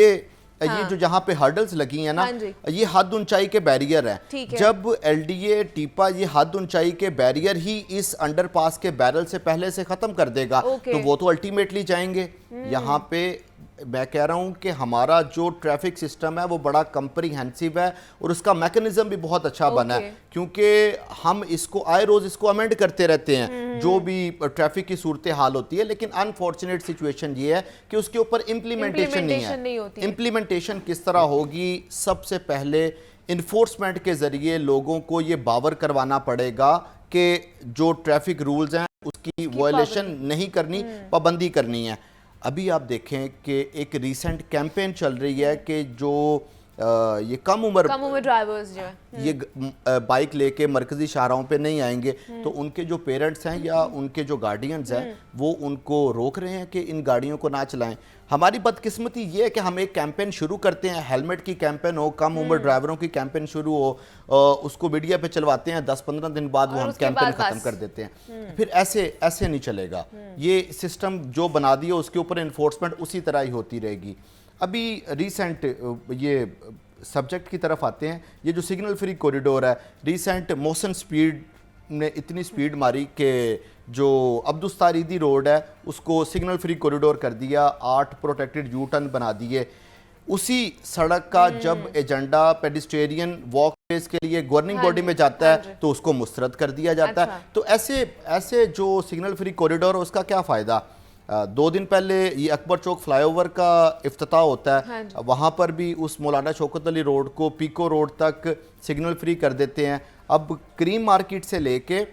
ये जो जहाँ पे हर्डल्स लगी हैं ना, ये हद ऊंचाई के बैरियर हैं। जब एलडीए टीपा ये हद ऊंचाई के बैरियर ही इस अंडरपास के बैरल से पहले से खत्म कर देगा तो वो तो अल्टीमेटली जाएंगे। यहाँ पे मैं कह रहा हूँ कि हमारा जो ट्रैफिक सिस्टम है वो बड़ा कंप्रीहेंसिव है और उसका मैकेनिज्म भी बहुत अच्छा बना है, क्योंकि हम इसको आए रोज इसको अमेंड करते रहते हैं जो भी ट्रैफिक की सूरत हाल होती है। लेकिन अनफॉर्चुनेट सिचुएशन ये है कि उसके ऊपर इम्प्लीमेंटेशन नहीं है। इम्प्लीमेंटेशन किस तरह होगी? सबसे पहले इन्फोर्समेंट के जरिए लोगों को ये बावर करवाना पड़ेगा कि जो ट्रैफिक रूल्स हैं उसकी वायलेशन नहीं करनी, पाबंदी करनी है। अभी आप देखें कि एक रीसेंट कैंपेन चल रही है कि जो ये कम उम्र ड्राइवर्स जो है ये बाइक लेके मरकजी शाहराहों पे नहीं आएंगे तो उनके जो पेरेंट्स हैं या उनके जो गार्डियंस हैं वो उनको रोक रहे हैं कि इन गाड़ियों को ना चलाएं। हमारी बदकिस्मती ये है कि हम एक कैंपेन शुरू करते हैं, हेलमेट की कैंपेन हो, कम उम्र ड्राइवरों की कैंपेन शुरू हो, उसको मीडिया पे चलवाते हैं, 10-15 दिन बाद वो हम कैंपेन ख़त्म कर देते हैं। फिर ऐसे नहीं चलेगा। ये सिस्टम जो बना दिया उसके ऊपर इन्फोर्समेंट उसी तरह ही होती रहेगी। अभी रिसेंट ये सब्जेक्ट की तरफ आते हैं, ये जो सिग्नल फ्री कॉरिडोर है, रिसेंट मोशन स्पीड ने इतनी स्पीड मारी कि जो अब्दुस्तारीदी रोड है उसको सिग्नल फ्री कॉरिडोर कर दिया, 8 प्रोटेक्टेड यू टर्न बना दिए। उसी सड़क का जब एजेंडा पेडिस्ट्रेरियन वॉक वेज के लिए गवर्निंग बॉडी में जाता है तो उसको मुस्तरद कर दिया जाता है। तो ऐसे जो सिग्नल फ्री कॉरिडोर है उसका क्या फ़ायदा? 2 दिन पहले ये अकबर चौक फ्लाईओवर का इफ्तिताह होता है, वहाँ पर भी उस मौलाना शौकत अली रोड को पीको रोड तक सिग्नल फ्री कर देते हैं। अब क्रीम मार्केट से लेके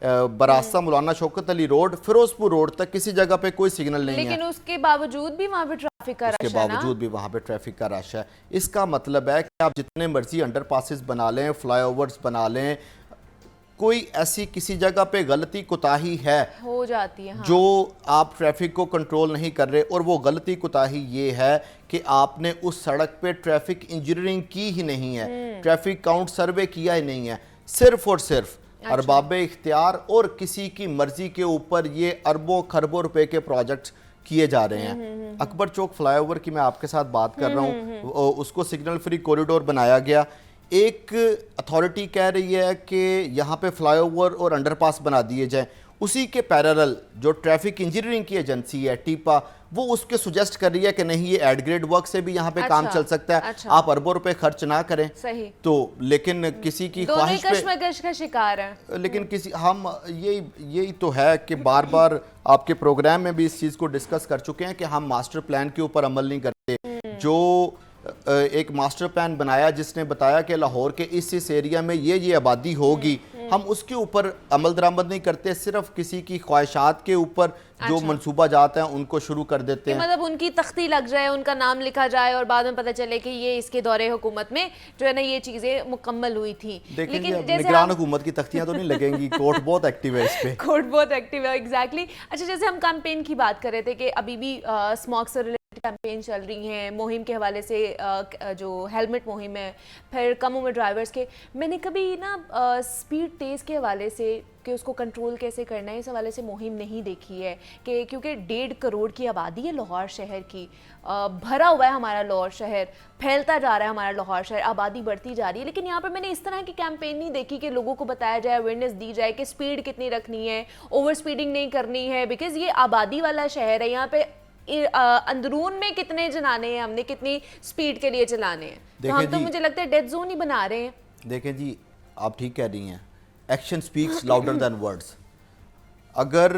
बरास्ता मौलाना शौकत अली रोड, फिरोजपुर रोड तक किसी जगह पे कोई सिग्नल नहीं है, लेकिन उसके बावजूद भी वहाँ पे ट्रैफिक का रश है। उसके बावजूद भी वहाँ पे ट्रैफिक का रश है। इसका मतलब है कि आप जितने मर्जी अंडरपासेस बना लें, फ्लाईओवर्स बना लें, कोई ऐसी किसी जगह पे गलती कोताही है हो जाती है, हाँ। जो आप ट्रैफिक को कंट्रोल नहीं कर रहे, और वो गलती कोताही ये है कि आपने उस सड़क पे ट्रैफिक इंजीनियरिंग की ही नहीं है, ट्रैफिक काउंट सर्वे किया ही नहीं है। सिर्फ और सिर्फ अरबाबे इख्तियार और किसी की मर्जी के ऊपर ये अरबों खरबों रुपए के प्रोजेक्ट्स किए जा रहे हैं। अकबर चौक फ्लाईओवर की मैं आपके साथ बात कर रहा हूँ, उसको सिग्नल फ्री कॉरिडोर बनाया गया। एक अथॉरिटी कह रही है कि यहाँ पे फ्लाईओवर और अंडरपास बना दिए जाएं, उसी के पैरेलल जो ट्रैफिक इंजीनियरिंग की एजेंसी है टीपा, वो उसके सुजेस्ट कर रही है कि नहीं ये एड ग्रेड वर्क से भी यहाँ पे काम चल सकता है, आप अरबों रुपए खर्च ना करें। सही। तो लेकिन किसी की ख्वाहिश पे कश्मकश का शिकार है। लेकिन किसी हम यही तो है कि बार बार आपके प्रोग्राम में भी इस चीज़ को डिस्कस कर चुके हैं कि हम मास्टर प्लान के ऊपर अमल नहीं करते। जो एक मास्टर प्लान बनाया जिसने बताया कि लाहौर के इस एरिया में ये आबादी होगी, हम उसके ऊपर अमल दरामद नहीं करते, सिर्फ किसी की ख्वाहिशात के ऊपर जो मंसूबा जाते हैं उनको शुरू कर देते हैं। मतलब उनकी तख्ती लग जाए, उनका नाम लिखा जाए और बाद में पता चले कि ये इसके दौरे हुकूमत में जो है ना ये चीज़ें मुकम्मल हुई थी। लेकिन निगरान हुकूमत की तख्तियां तो नहीं लगेंगी, कोर्ट बहुत एक्टिव है इस पे। कोर्ट बहुत एक्टिव है, एग्जैक्टली। अच्छा, जैसे हम कैंपेन की बात कर रहे थे कि अभी भी स्मॉग से कैंपेन चल रही हैं, मुहिम के हवाले से जो हेलमेट मुहिम है, फिर कम उम्र ड्राइवर्स के, मैंने कभी ना स्पीड तेज़ के हवाले से कि उसको कंट्रोल कैसे करना है इस हवाले से मुहिम नहीं देखी है कि क्योंकि 1.5 करोड़ की आबादी है लाहौर शहर की, भरा हुआ है हमारा लाहौर शहर, फैलता जा रहा है हमारा लाहौर शहर, आबादी बढ़ती जा रही है, लेकिन यहाँ पर मैंने इस तरह की कैंपेन नहीं देखी कि लोगों को बताया जाए, अवेयरनेस दी जाए कि स्पीड कितनी रखनी है, ओवर स्पीडिंग नहीं करनी है, बिकॉज़ ये आबादी वाला शहर है, यहाँ पे अंदरून में कितने जनाने हैं, हमने कितनी स्पीड के लिए चलाने हैं, तो हम तो मुझे लगता है डेथ जोन ही बना रहे हैं। देखें जी, आप ठीक कह रही हैं, action speaks louder than words. अगर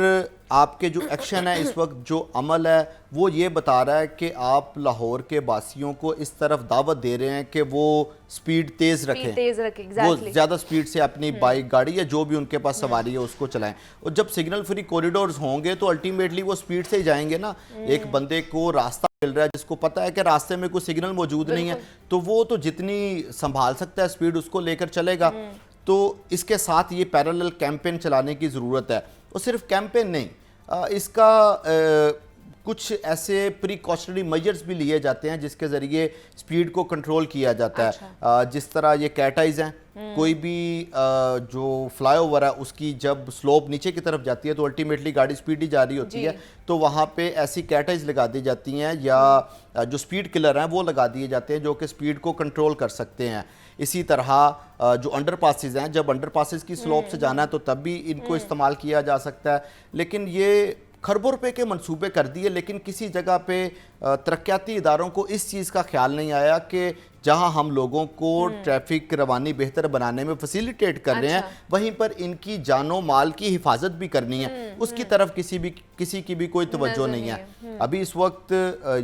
आपके जो एक्शन है इस वक्त, जो अमल है, वो ये बता रहा है कि आप लाहौर के वासियों को इस तरफ दावत दे रहे हैं कि वो स्पीड तेज़ रखें, exactly. वो ज़्यादा स्पीड से अपनी बाइक, गाड़ी या जो भी उनके पास सवारी है उसको चलाएं। और जब सिग्नल फ्री कॉरिडोर्स होंगे तो अल्टीमेटली वो स्पीड से ही जाएंगे ना। एक बंदे को रास्ता मिल रहा है जिसको पता है कि रास्ते में कोई सिग्नल मौजूद नहीं है, तो वो तो जितनी संभाल सकता है स्पीड उसको लेकर चलेगा। तो इसके साथ ये पैरेलल कैंपेन चलाने की ज़रूरत है, और सिर्फ कैंपेन नहीं, इसका कुछ ऐसे प्रिकॉशनरी मेजर्स भी लिए जाते हैं जिसके ज़रिए स्पीड को कंट्रोल किया जाता है। जिस तरह ये कैट आइज़ हैं, कोई भी जो फ्लाईओवर है उसकी जब स्लोप नीचे की तरफ जाती है तो अल्टीमेटली गाड़ी स्पीड ही जा रही होती है, तो वहाँ पे ऐसी कैट आइज़ लगा दी जाती हैं, या जो स्पीड किलर हैं वो लगा दिए जाते हैं जो कि स्पीड को कंट्रोल कर सकते हैं। इसी तरह जो अंडर पासेज हैं, जब अंडर पासेज की स्लोप से जाना है तो तब भी इनको इस्तेमाल किया जा सकता है। लेकिन ये खरबों रुपए के मंसूबे कर दिए, लेकिन किसी जगह पे तरक्याती इदारों को इस चीज़ का ख्याल नहीं आया कि जहां हम लोगों को ट्रैफिक रवानी बेहतर बनाने में फैसिलिटेट कर रहे हैं, वहीं पर इनकी जानो माल की हिफाजत भी करनी है, उसकी तरफ किसी की भी कोई तवज्जो नहीं है। अभी इस वक्त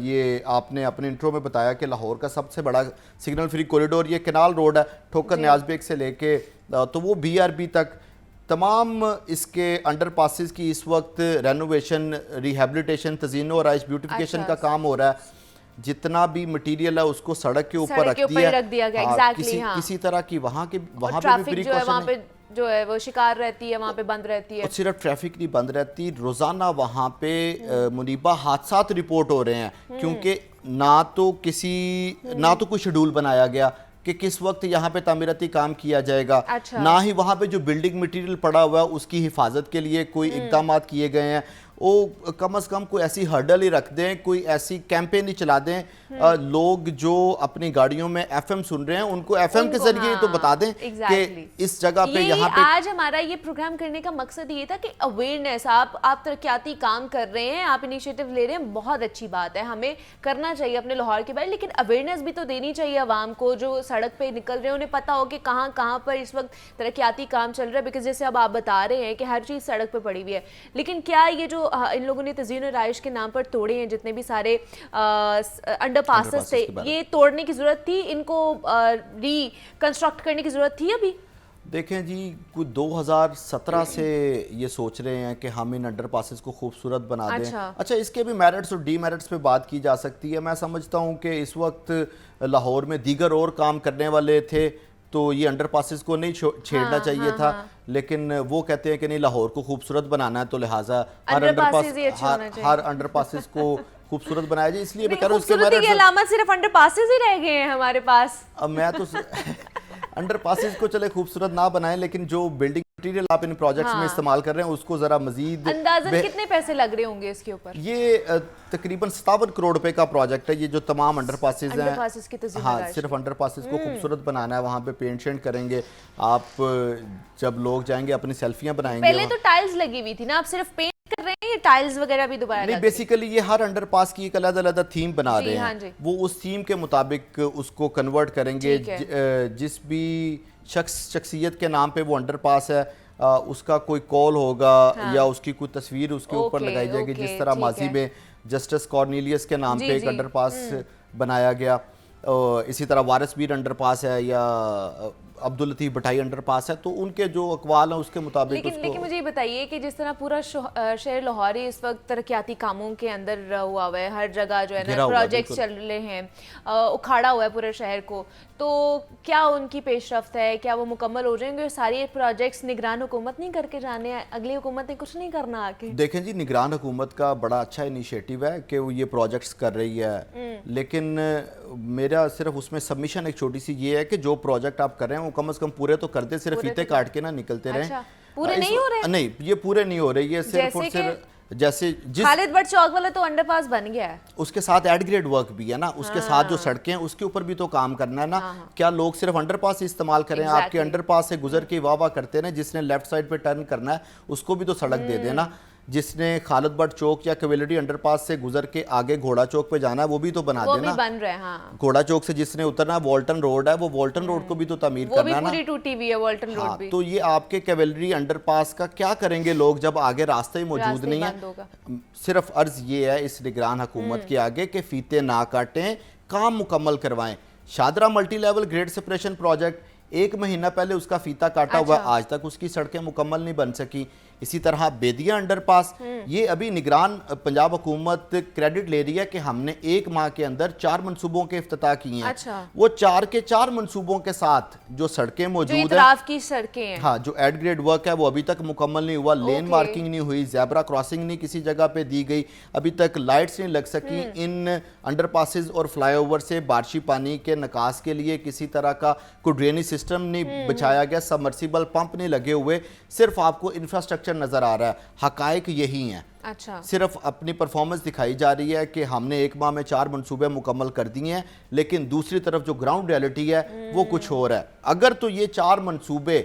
ये आपने अपने इंट्रो में बताया कि लाहौर का सबसे बड़ा सिग्नल फ्री कॉरिडोर ये कैनाल रोड है, ठोकर न्याज बेग से लेके तो वो BRB तक, तमाम इसके अंडर पासेस की इस वक्त रेनोवेशन, रिहेबिलिटेशन, तज़ीनो और आइस ब्यूटिफिकेशन का काम हो रहा है। जितना भी मटेरियल है उसको सड़क के ऊपर रख दिया गया, किसी तरह की वहाँ पे भी प्रिकॉशन जो है वो शिकार रहती है, वहाँ पे बंद रहती है, और सिर्फ ट्रैफिक नहीं बंद रहती, रोज़ाना वहाँ पे मुनीबा हादसात रिपोर्ट हो रहे हैं, क्योंकि ना तो कोई शेड्यूल बनाया गया कि किस वक्त यहाँ पे तामीराती काम किया जाएगा, ना ही वहाँ पे जो बिल्डिंग मटेरियल पड़ा हुआ है उसकी हिफाजत के लिए कोई इक़दाम किए गए हैं। वो कम से कम कोई ऐसी हर्डल ही रख दें, कोई ऐसी कैंपेन ही चला दें, लोग जो अपनी गाड़ियों में FM सुन रहे हैं उनको FM के जरिए तो बता दें कि इस जगह पे, यहाँ पे। आज हमारा ये प्रोग्राम करने का मकसद ये था कि अवेयरनेस, आप तरक्याती काम कर रहे हैं, आप इनिशिएटिव ले रहे हैं, बहुत अच्छी बात है, हमें करना चाहिए अपने लाहौर के बारे, लेकिन अवेयरनेस भी तो देनी चाहिए आवाम को, जो सड़क पे निकल रहे हैं उन्हें पता हो कि कहाँ कहाँ पर इस वक्त तरक्याती काम चल रहा है। बिकॉज जैसे अब आप बता रहे हैं कि हर चीज़ सड़क पर पड़ी हुई है, लेकिन क्या ये जो इन लोगों ने तज़ीन और आइश के नाम पर तोड़े हैं जितने भी सारे अंडर पासेस थे, ये तोड़ने की जरूरत थी, इनको रिकंस्ट्रक्ट करने की जरूरत थी अभी? देखें जी, कुछ 2017 से ये सोच रहे हैं कि हम इन अंडर पासेस को खूबसूरत बना दें। अच्छा, इसके भी मेरिट्स और डीमेरिट्स पे बात की जा सकती है। मैं समझता हूँ कि इस वक्त लाहौर में दीगर और काम करने वाले थे तो ये अंडर पासेस को नहीं छेड़ना चाहिए था, लेकिन वो कहते हैं कि नहीं, लाहौर को खूबसूरत बनाना है तो लिहाजा हर अंडर पासेस को खूबसूरत बनाया जाए। इसलिए मैं कह रहा हूं उसके मेरिट्स की अलामत सिर्फ अंडर पासेस ही रह गए हैं हमारे पास। अब मैं तो अंडर पासेस को चले खूबसूरत ना बनाएं, लेकिन जो बिल्डिंग मटेरियल आप इन प्रोजेक्ट्स में इस्तेमाल कर रहे हैं उसको जरा मजीद। अंदाज़न कितने पैसे लग रहे होंगे इसके ऊपर? ये तकरीबन 57 करोड़ रुपए का प्रोजेक्ट है। ये जो तमाम अंडर पासेस हैं, हाँ, सिर्फ अंडर पासेस को खूबसूरत बनाना है, वहाँ पे पेंट शेंट करेंगे। आप जब लोग जाएंगे अपनी सेल्फियां बनाएंगे। पहले तो टाइल्स लगी हुई थी ना, आप सिर्फ पेंट कर रहे हैं, टाइल्स वगैरह भी दोबारा नहीं, बेसिकली ये हर अंडर पास की एक अलग थीम बना रहे हैं, वो उस थीम के मुताबिक उसको कन्वर्ट करेंगे। जिस भी शख्सियत के नाम पे वो अंडर पास है उसका कोई कॉल होगा, या उसकी कोई तस्वीर उसके ऊपर लगाई जाएगी। जिस तरह माजी में जस्टिस कॉर्नेलियस के नाम पे एक अंडर पास बनाया गया, इसी तरह वारिस बीर अंडर पास है, या عبد الطیف بٹائی انڈر پاس ہے، تو ان کے جو اقوال ہیں اس کے مطابق لیکن مجھے یہ بتائیے کہ جس طرح پورا شہر لاہور اس وقت ترقیاتی کاموں کے اندر ہوا ہے، ہر جگہ جو ہے نا پروجیکٹس چل رہے ہیں، اکھاڑا ہوا ہے پورے شہر کو، تو کیا ان کی پیش رفت ہے؟ کیا وہ مکمل ہو جائیں گے؟ سارے پروجیکٹس نگران حکومت نہیں کر کے جانے ہیں؟ اگلی حکومت نے کچھ نہیں کرنا آکے؟ دیکھیں جی، نگران حکومت کا بڑا اچھا انیشیٹو ہے کہ وہ یہ پروجیکٹس کر رہی ہے، لیکن میرا صرف اس میں سبمیشن ایک چھوٹی سی یہ ہے کہ جو پروجیکٹ آپ کر رہے ہیں وہ کم از کم پورے تو کر دیں، صرف فیتے کاٹ کے نہ نکلتے رہیں۔ پورے نہیں ہو رہے؟ نہیں، یہ پورے نہیں ہو رہے، یہ صرف اور صرف جیسے خالد بٹ چوک والا تو انڈر پاس بن گیا ہے، اس کے ساتھ ایڈ گریڈ ورک بھی ہے نا، اس کے ساتھ جو سڑکیں ہیں اس کے اوپر بھی تو کام کرنا ہے نا۔ کیا لوگ صرف انڈر پاس استعمال کریں؟ آپ کے انڈر پاس سے گزر کے واہ واہ کرتے ہیں، جس نے لیفٹ سائڈ پہ ٹرن کرنا ہے اس کو بھی تو سڑک دے دینا، جس نے خالد بٹ چوک یا کویلٹی انڈر پاس سے گزر کے آگے گھوڑا چوک پہ جانا ہے وہ بھی تو بنا دینا۔ وہ بھی بن رہے ہیں، ہاں۔ گھوڑا چوک سے جس نے اترنا والٹن روڈ ہے، وہ والٹن روڈ کو بھی تو تعمیر کرنا ہے نا، وہ بھی پوری ٹوٹی ہوئی ہے والٹن روڈ بھی۔ تو یہ آپ کے کویلٹی انڈر پاس کا کیا کریں گے لوگ جب آگے راستہ ہی موجود نہیں ہے؟ صرف عرض یہ ہے اس نگران حکومت کے آگے کہ فیتے نہ کاٹیں، کام مکمل کروائیں۔ Shahdara multi level grade separation project 1 مہینہ پہلے اس کا فیتا کاٹا ہوا، آج تک اس کی سڑکیں مکمل نہیں بن سکی۔ اسی طرح بیدیا انڈر پاس، یہ ابھی نگران پنجاب حکومت کریڈٹ لے رہی ہے کہ ہم نے 1 ماہ کے اندر 4 منصوبوں کے افتتاح کیے ہیں، وہ 4 کے 4 منصوبوں کے ساتھ جو سڑکیں موجود ہیں، اطراف کی سڑکیں ہیں، ہاں، جو ایڈ گریڈ ورک ہے وہ ابھی تک مکمل نہیں ہوا، لین مارکنگ نہیں ہوئی، زیبرا کراسنگ نہیں کسی جگہ پہ دی گئی، ابھی تک لائٹس نہیں لگ سکی، ان انڈر پاسز اور فلائی اوور سے بارشی پانی کے نکاس کے لیے کسی طرح کا کوئی ڈرینیج سسٹم نہیں بچھایا گیا، سبمرسیبل پمپ نہیں لگے ہوئے، صرف آپ کو انفراسٹرکچر نظر آ رہا ہے۔ حقائق یہی ہیں، صرف اپنی پرفارمنس دکھائی جا رہی ہے کہ ہم نے 1 ماہ میں 4 منصوبے مکمل کر دیے ہیں، لیکن دوسری طرف جو گراؤنڈ ریالٹی ہے وہ کچھ اور ہے۔ اگر تو یہ 4 منصوبے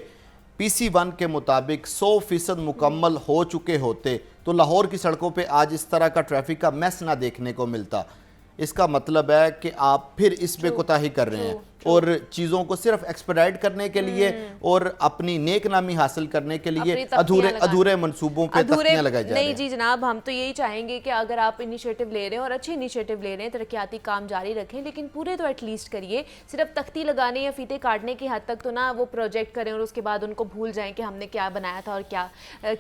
PC1 کے مطابق 100% مکمل ہو چکے ہوتے تو لاہور کی سڑکوں پہ آج اس طرح کا ٹریفک کا میس نہ دیکھنے کو ملتا۔ اس کا مطلب ہے کہ آپ پھر اس میں کوتاہی کر رہے ہیں اور چیزوں کو صرف ایکسپیڈائٹ کرنے کے لیے اور اپنی نیک نامی حاصل کرنے کے لیے ادھورے منصوبوں پہ تختیاں لگائی جا رہی ہیں۔ نہیں جی جناب، ہم تو یہی چاہیں گے کہ اگر آپ انیشیٹو لے رہے ہیں اور اچھے انیشیٹو لے رہے ہیں، ترقیاتی کام جاری رکھیں، لیکن پورے تو ایٹ لیسٹ کریے۔ صرف تختی لگانے یا فیتے کاٹنے کی حد تک تو نہ وہ پروجیکٹ کریں اور اس کے بعد ان کو بھول جائیں کہ ہم نے کیا بنایا تھا اور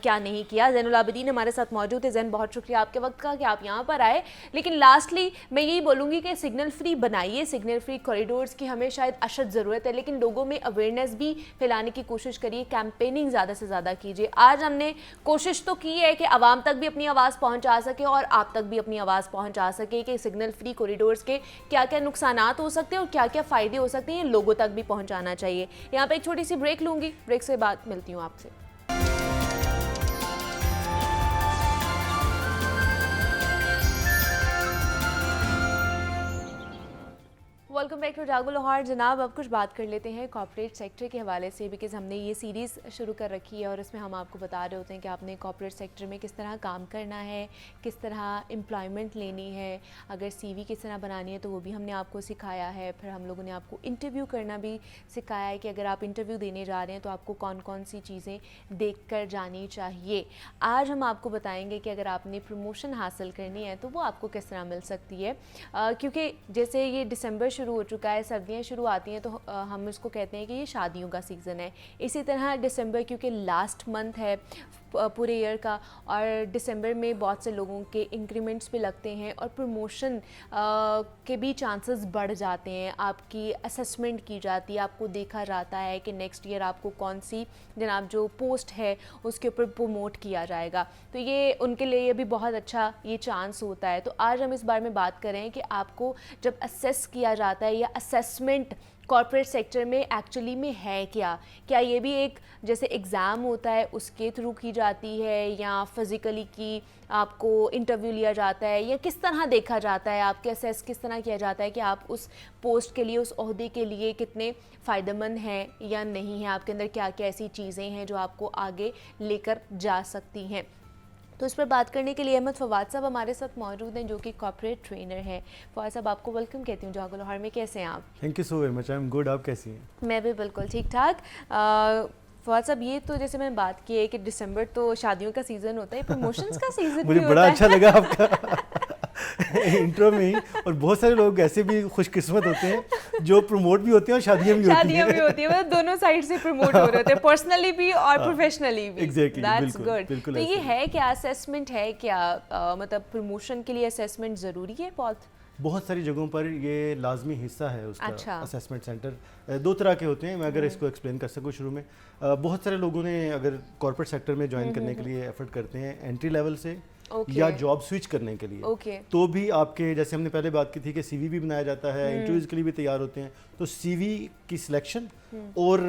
کیا نہیں کیا۔ زین العابدین ہمارے ساتھ موجود ہے۔ زین، بہت شکریہ آپ کے وقت کا کہ آپ یہاں پر آئے، لیکن لاسٹلی میں یہی بولوں گی کہ سگنل فری بنائیے، سگنل فری کوریڈورز کی ہمیں شاید اشد ضرورت ہے، لیکن لوگوں میں اویئرنیس بھی پھیلانے کی کوشش کریے، کیمپیننگ زیادہ سے زیادہ کیجیے۔ آج ہم نے کوشش تو کی ہے کہ عوام تک بھی اپنی آواز پہنچا سکے اور آپ تک بھی اپنی آواز پہنچا سکے کہ سگنل فری کوریڈورز کے کیا کیا نقصانات ہو سکتے ہیں اور کیا کیا فائدے ہو سکتے ہیں، لوگوں تک بھی پہنچانا چاہیے۔ یہاں پہ ایک چھوٹی سی بریک لوں گی، بریک سے بعد ملتی ہوں آپ سے۔ Welcome back to Jago Lahore. جناب، اب کچھ بات کر لیتے ہیں کارپوریٹ سیکٹر کے حوالے سے، بیکاز ہم نے یہ سیریز شروع کر رکھی ہے اور اس میں ہم آپ کو بتا رہے ہوتے ہیں کہ آپ نے کارپوریٹ سیکٹر میں کس طرح کام کرنا ہے، کس طرح امپلائمنٹ لینی ہے، اگر سی وی کس طرح بنانی ہے تو وہ بھی ہم نے آپ کو سکھایا ہے۔ پھر ہم لوگوں نے آپ کو انٹرویو کرنا بھی سکھایا ہے کہ اگر آپ انٹرویو دینے جا رہے ہیں تو آپ کو کون کون سی چیزیں دیکھ کر جانی چاہیے۔ آج ہم آپ کو بتائیں گے کہ اگر آپ نے پروموشن حاصل کرنی ہے تو وہ آپ کو کس طرح مل سکتی ہے، کیونکہ جیسے یہ دسمبر شروع ہو چکا ہے، سردیاں شروع آتی ہیں تو ہم اس کو کہتے ہیں کہ یہ شادیوں کا سیزن ہے۔ اسی طرح دسمبر کیونکہ لاسٹ منتھ ہے پورے ایئر کا، اور دسمبر میں بہت سے لوگوں کے انکریمنٹس بھی لگتے ہیں اور پروموشن کے بھی چانسز بڑھ جاتے ہیں، آپ کی اسسمنٹ کی جاتی ہے، آپ کو دیکھا جاتا ہے کہ نیکسٹ ایئر آپ کو کون سی جناب جو پوسٹ ہے اس کے اوپر پروموٹ کیا جائے گا، تو یہ ان کے لیے بھی بہت اچھا یہ چانس ہوتا ہے۔ تو آج ہم اس بارے میں بات کریں کہ آپ کو جب اسیس کیا جاتا ہے یا اسیسمنٹ کارپوریٹ سیکٹر میں ایکچولی میں ہے کیا یہ بھی ایک جیسے ایگزام ہوتا ہے اس کے تھرو کی جاتی ہے، یا فزیکلی کی آپ کو انٹرویو لیا جاتا ہے، یا کس طرح دیکھا جاتا ہے، آپ کے اسیس کس طرح کیا جاتا ہے کہ آپ اس پوسٹ کے لیے، اس عہدے کے لیے کتنے فائدہ مند ہیں یا نہیں ہیں، آپ کے اندر کیا کیا ایسی چیزیں ہیں جو آپ کو آگے لے کر جا سکتی ہیں۔ تو اس پر بات کرنے کے لیے احمد فواد صاحب ہمارے ساتھ موجود ہیں جو کہ کارپوریٹ ٹرینر ہیں۔ فواد صاحب، آپ کو ویلکم کہتی ہوں جاگو لاہور میں، کیسے ہیں آپ؟ Thank you so very much, I am good, آپ کیسی ہیں؟ میں بھی بالکل ٹھیک ٹھاک۔ فواد صاحب، یہ تو جیسے میں نے بات کی ہے کہ دسمبر تو شادیوں کا سیزن ہوتا ہے، پروموشنز کا سیزن بھی ہوتا ہے۔ مجھے بڑا اچھا لگا آپ کا इंट्रो में ही। और बहुत सारे लोग ऐसे भी खुशकिस्मत होते हैं जो प्रमोट भी होते हैं और शादियां भी होती हैं। मतलब दोनों साइड से प्रमोट हो रहे होते हैं, पर्सनली भी और प्रोफेशनली भी। Exactly, दैट्स बिल्कुल, गुड। तो ये है क्या, असेसमेंट है क्या, मतलब प्रमोशन के लिए असेसमेंट ज़रूरी है बहुत सारी जगहों पर ये लाजमी हिस्सा है उसका। अच्छा। असेसमेंट सेंटर दो तरह के होते हैं, मैं अगर इसको एक्सप्लेन कर सकूं शुरू में। बहुत सारे लोगों ने अगर कॉर्पोरेट सेक्टर में ज्वाइन करने के लिए एफर्ट करते हैं एंट्री लेवल से या जॉब स्विच करने के लिए, तो भी आपके जैसे हमने पहले बात की थी कि सीवी भी बनाया जाता है, इंटरव्यूज के लिए भी तैयार होते हैं। तो सीवी की सिलेक्शन और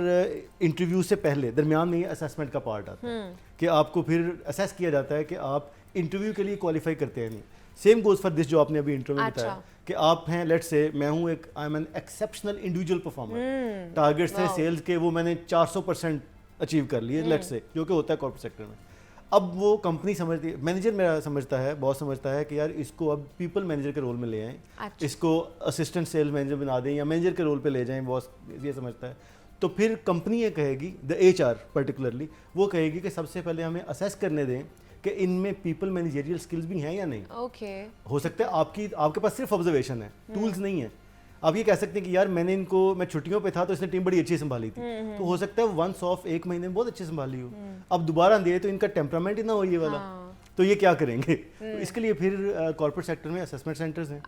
इंटरव्यू से पहले दरमियान में असेसमेंट का पार्ट आता है कि आपको फिर असेस किया जाता है कि आप इंटरव्यू के लिए क्वालिफाई करते हैं नहीं। सेम गोज फॉर दिस जो आपने अभी इंटरव्यू में बताया कि आप हैं, लेट्स से मैं हूं एक I am an exceptional individual performer, targets थे सेल्स के वो मैंने 400% अचीव कर लिए, लेट्स से, जो कि होता है कॉर्पोरेट सेक्टर में। अब वो कंपनी समझती, मैनेजर मेरा समझता है, बॉस समझता है कि यार इसको अब पीपल मैनेजर के रोल में ले आएं, इसको असिस्टेंट सेल्स मैनेजर बना दें या मैनेजर के रोल पे ले जाएं, बॉस ये समझता है। तो फिर कंपनी ये कहेगी, द HR पर्टिकुलरली, वो कहेगी कि सबसे पहले हमें असेस करने दें कि इनमें पीपल मैनेजरियल स्किल्स भी हैं या नहीं। हो सकता है आपके पास सिर्फ ऑब्जर्वेशन है, टूल्स नहीं है। आप ये कह सकते हैं कि यार मैं छुट्टियों पे था तो इसने टीम बड़ी अच्छी संभाली थी, तो हो सकता है वंस ऑफ एक महीने में बहुत अच्छी संभाली हो, अब दोबारा दे तो इनका टेम्परामेंट ही ना हो ये वाला, तो ये क्या करेंगे। तो इसके लिए फिर कॉर्पोरेट सेक्टर में असेसमेंट सेंटर्स हैं।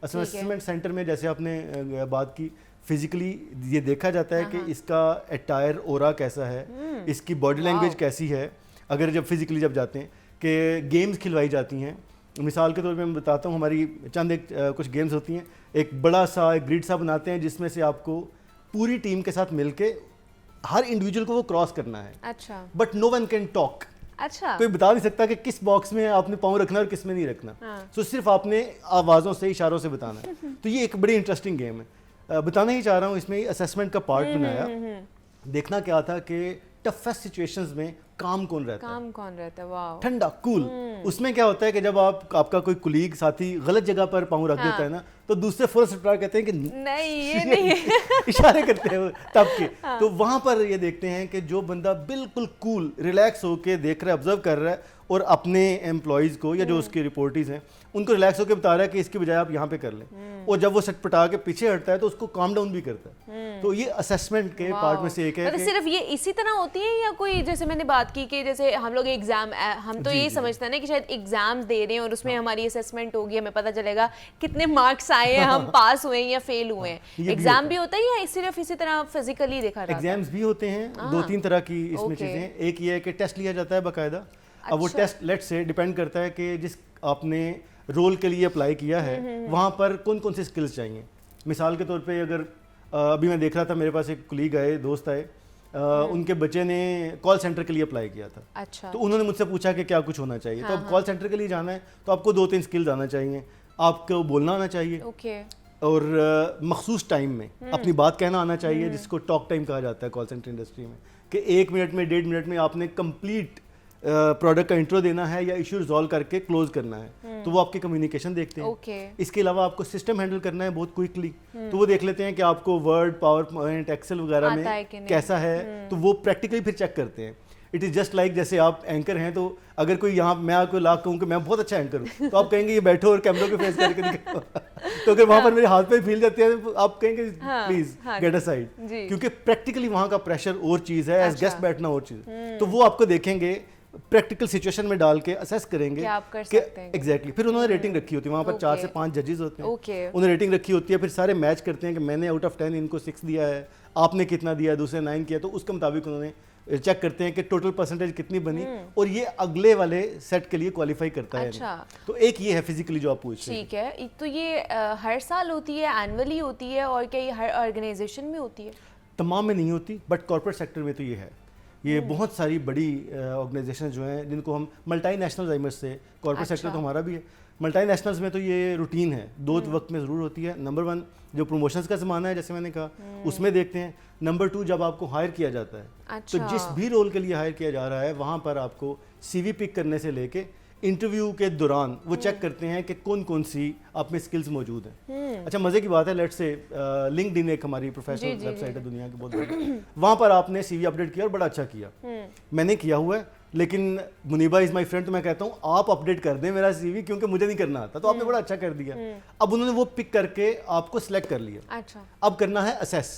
असेसमेंट सेंटर में जैसे आपने बात की, फिजिकली ये देखा जाता है कि इसका अटायर ओरा कैसा है, इसकी बॉडी लैंग्वेज कैसी है। अगर जब फिजिकली जब जाते हैं कि गेम्स खिलवाई जाती हैं, मिसाल के तौर पे मैं बताता हूँ, हमारी चंद कुछ गेम्स होती हैं, एक बड़ा सा एक ग्रिड सा बनाते हैं जिसमें से आपको पूरी टीम के साथ मिलके हर इंडिविजुअल को वो क्रॉस करना है। अच्छा। But no one can talk. अच्छा। कोई बता नहीं सकता कि किस बॉक्स में आपने पाँव रखना है और किस में नहीं रखना। सो सिर्फ आपने आवाज़ों से, इशारों से बताना है। तो ये एक बड़ी इंटरेस्टिंग गेम है। बताना ही चाह रहा हूँ, इसमें असेसमेंट का पार्ट बनाया, देखना क्या था कि टफेस्ट सिचुएशंस में काम कौन रहता है, वाह, ठंडा कूल। उसमें क्या होता है कि जब आपका कोई कुलीग साथी गलत जगह पर पाँव रख देता है ना, तो दूसरे फर्स्ट स्टार कहते हैं कि नहीं ये नहीं इशारे करते हैं तब के। तो वहां पर ये देखते हैं कि जो बंदा बिल्कुल कूल रिलैक्स होके देख रहा है, ऑब्जर्व कर रहा है और अपने एम्प्लॉयज़ को या जो उसके रिपोर्टीज हैं उनको रिलैक्स होकर बता रहा है कि इसकी बजाय आप यहाँ पे कर लें, और जब वो सटपटा के पीछे हटता है तो उसको काम डाउन भी करता है। तो ये असेसमेंट के पार्ट में से एक है। मतलब सिर्फ ये इसी तरह होती है या कोई, जैसे मैंने बात की कि जैसे हम लोग एग्जाम, हम तो ये समझते हैं ना कि शायद एग्जाम्स दे रहे हैं और उसमें हमारी असेसमेंट होगी, हमें पता चलेगा कितने मार्क्स आए हैं, हम पास हुए हैं या फेल हुए हैं। एग्जाम भी होता है या सिर्फ इसी तरह फिजिकली देखा जाता है? एग्जाम्स भी होते हैं, 2-3 तरह की इसमें चीज़ें। एक ये है कि टेस्ट लिया जाता है बाकायदा। अब वो टेस्ट लेट से डिपेंड करता है कि जिस आपने रोल के लिए अप्लाई किया है वहाँ पर कौन कौन से स्किल्स चाहिए। मिसाल के तौर पे अगर अभी मैं देख रहा था, मेरे पास एक कुलीग आए, दोस्त आए, उनके बच्चे ने कॉल सेंटर के लिए अप्लाई किया था। अच्छा। तो उन्होंने मुझसे पूछा कि क्या कुछ होना चाहिए। तो अब कॉल सेंटर के लिए जाना है तो आपको 2-3 स्किल्स आना चाहिए। आपको बोलना आना चाहिए, और मखसूस टाइम में अपनी बात कहना आना चाहिए, जिसको टॉक टाइम कहा जाता है कॉल सेंटर इंडस्ट्री में, कि 1 मिनट में 1.5 मिनट में आपने कंप्लीट प्रोडक्ट का इंट्रो देना है या इशू रिजॉल्व करके क्लोज करना है। तो वो आपकी कम्युनिकेशन देखते हैं। इसके अलावा आपको सिस्टम हैंडल करना है बहुत क्विकली, तो वो देख लेते हैं कि आपको वर्ड, पावर पॉइंट, एक्सेल वगैरह में कैसा है, तो वो प्रैक्टिकली फिर चेक करते हैं। इट इज़ जस्ट लाइक जैसे आप एंकर हैं, तो अगर कोई यहाँ मैं आपको लाख कहूँ कि मैं बहुत अच्छा एंकर हूँ, तो आप कहेंगे ये बैठो और कैमरों के फेस करके दिखाओ। तो अगर वहाँ पर मेरे हाथ पे फील जाते हैं तो आप कहेंगे प्लीज गेट अ साइड, क्योंकि प्रैक्टिकली वहाँ का प्रेशर और चीज़ है, एज गेस्ट बैठना और चीज़। तो वो आपको देखेंगे, प्रैक्टिकल सिचुएशन में डाल के असेस करेंगे कि एग्जैक्टली। फिर उन्होंने रेटिंग रखी होती है, वहाँ पर 4 से 5 जजेस होते हैं, उन्होंने रेटिंग रखी होती है। फिर सारे मैच करते हैं कि मैंने आउट ऑफ 10 इनको 6 दिया है, आपने कितना दिया, दूसरे 9 किया, तो उसके मुताबिक उन्होंने चेक करते हैं कि टोटल परसेंटेज कितनी बनी, और ये अगले वाले सेट के लिए क्वालिफाई करता है। अच्छा। तो एक ये है फिजिकली जो आप पूछ रहे हैं। ठीक है, तो ये हर साल होती है, एनुअली होती है, और क्या ये हर ऑर्गेनाइजेशन में होती है? तमाम में नहीं होती, बट कॉर्पोरेट सेक्टर में तो ये है। ये बहुत सारी बड़ी ऑर्गेनाइजेशन जो हैं जिनको हम मल्टी नेशनल आइमर्स से, कॉर्पोरेट सेक्टर तो हमारा भी है, मल्टी नेशनल्स में तो ये रूटीन है, 2 वक्त में ज़रूर होती है। नंबर 1 जो प्रमोशंस का ज़माना है, जैसे मैंने कहा, उसमें देखते हैं। नंबर 2 जब आपको हायर किया जाता है, तो जिस भी रोल के लिए हायर किया जा रहा है वहाँ पर आपको CV पिक करने से लेके इंटरव्यू के दौरान वो चेक करते हैं कि कौन कौन सी आप में स्किल्स मौजूद हैं। अच्छा, मज़े की बात है, लेट्स से लिंक्डइन एक हमारी प्रोफेशनल वेबसाइट है दुनिया की बहुत बड़ी, वहाँ पर आपने CV अपडेट किया और बड़ा अच्छा किया, मैंने किया हुआ है, लेकिन मुनीबा इज़ माई फ्रेंड, तो मैं कहता हूँ आप अपडेट कर दें मेरा CV क्योंकि मुझे नहीं करना आता, तो आपने बड़ा अच्छा कर दिया। अब उन्होंने वो पिक करके आपको सिलेक्ट कर लिया। अच्छा, अब करना है असेस।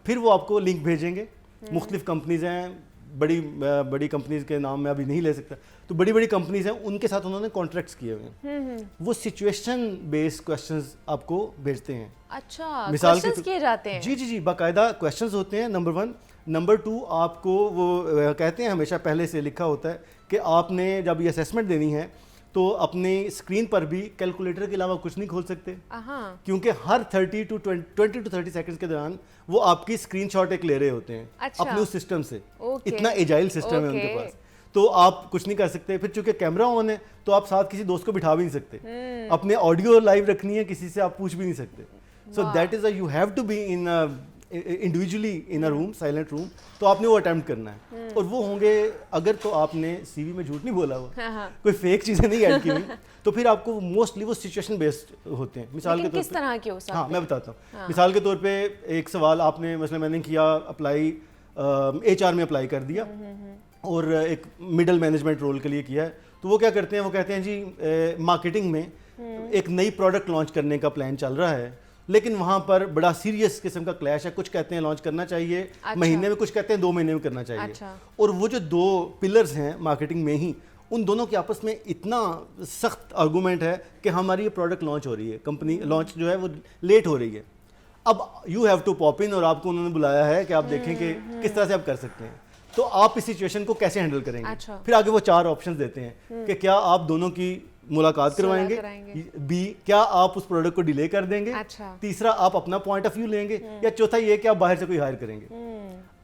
फिर वो आपको लिंक भेजेंगे, मुख्तलिफ कंपनीज हैं, बड़ी कंपनीज के नाम मैं अभी नहीं ले सकता, तो बड़ी बड़ी कंपनीज हैं, उनके साथ उन्होंने कॉन्ट्रैक्ट्स किए हुए हैं। वो सिचुएशन बेस्ड क्वेश्चंस आपको भेजते हैं। अच्छा, मिसाल क्वेश्चंस किए जाते हैं? जी, बाकायदा क्वेश्चंस होते हैं, नंबर 1। नंबर 2, आपको वो कहते हैं, हमेशा पहले से लिखा होता है कि आपने जब ये असेसमेंट देनी है तो अपनी स्क्रीन पर भी कैलकुलेटर के अलावा कुछ नहीं खोल सकते, क्योंकि हर 20 to 30 सेकंड्स के दौरान वो आपकी स्क्रीनशॉट एक ले रहे होते हैं। अच्छा। अपने उस सिस्टम से। इतना एजाइल सिस्टम है उनके पास, तो आप कुछ नहीं कर सकते। फिर चूंकि कैमरा ऑन है तो आप साथ किसी दोस्त को बिठा भी नहीं सकते, अपने ऑडियो लाइव रखनी है, किसी से आप पूछ भी नहीं सकते। So that is you have to be in individually in a room, silent room, तो आपने वो अटेम्प्ट करना है। और वो होंगे, अगर तो आपने CV में झूठ नहीं बोला हुआ, कोई फेक चीज़ें नहीं ऐड की हुई, तो फिर आपको मोस्टली वो सिचुएशन बेस्ड होते हैं। मिसाल के तौर किस तरह के हो सकते हैं? हाँ, मैं बताता हूँ। मिसाल के तौर पे एक सवाल आपने, मतलब मैंने किया अप्लाई, HR में अप्लाई कर दिया और एक मिडल मैनेजमेंट रोल के लिए किया है, तो वो क्या करते हैं, वो कहते हैं जी मार्केटिंग में एक नई प्रोडक्ट लॉन्च करने का प्लान चल रहा है, लेकिन वहाँ पर बड़ा सीरियस किस्म का क्लैश है, कुछ कहते हैं लॉन्च करना चाहिए महीने में, कुछ कहते हैं 2 महीने में करना चाहिए। और वो जो 2 पिलर्स हैं मार्केटिंग में ही, उन दोनों के आपस में इतना सख्त आर्गूमेंट है कि हमारी ये प्रोडक्ट लॉन्च हो रही है, कंपनी लॉन्च जो है वो लेट हो रही है। अब यू हैव टू पॉप इन, और आपको उन्होंने बुलाया है कि आप देखें कि किस तरह से आप कर सकते हैं, तो आप इस सिचुएशन को कैसे हैंडल करेंगे। फिर आगे वो 4 ऑप्शंस देते हैं कि क्या आप दोनों की मुलाकात करवाएंगे, B, क्या आप उस प्रोडक्ट को डिले कर देंगे, तीसरा आप अपना पॉइंट ऑफ व्यू लेंगे, या चौथा ये कि आप बाहर से कोई हायर करेंगे।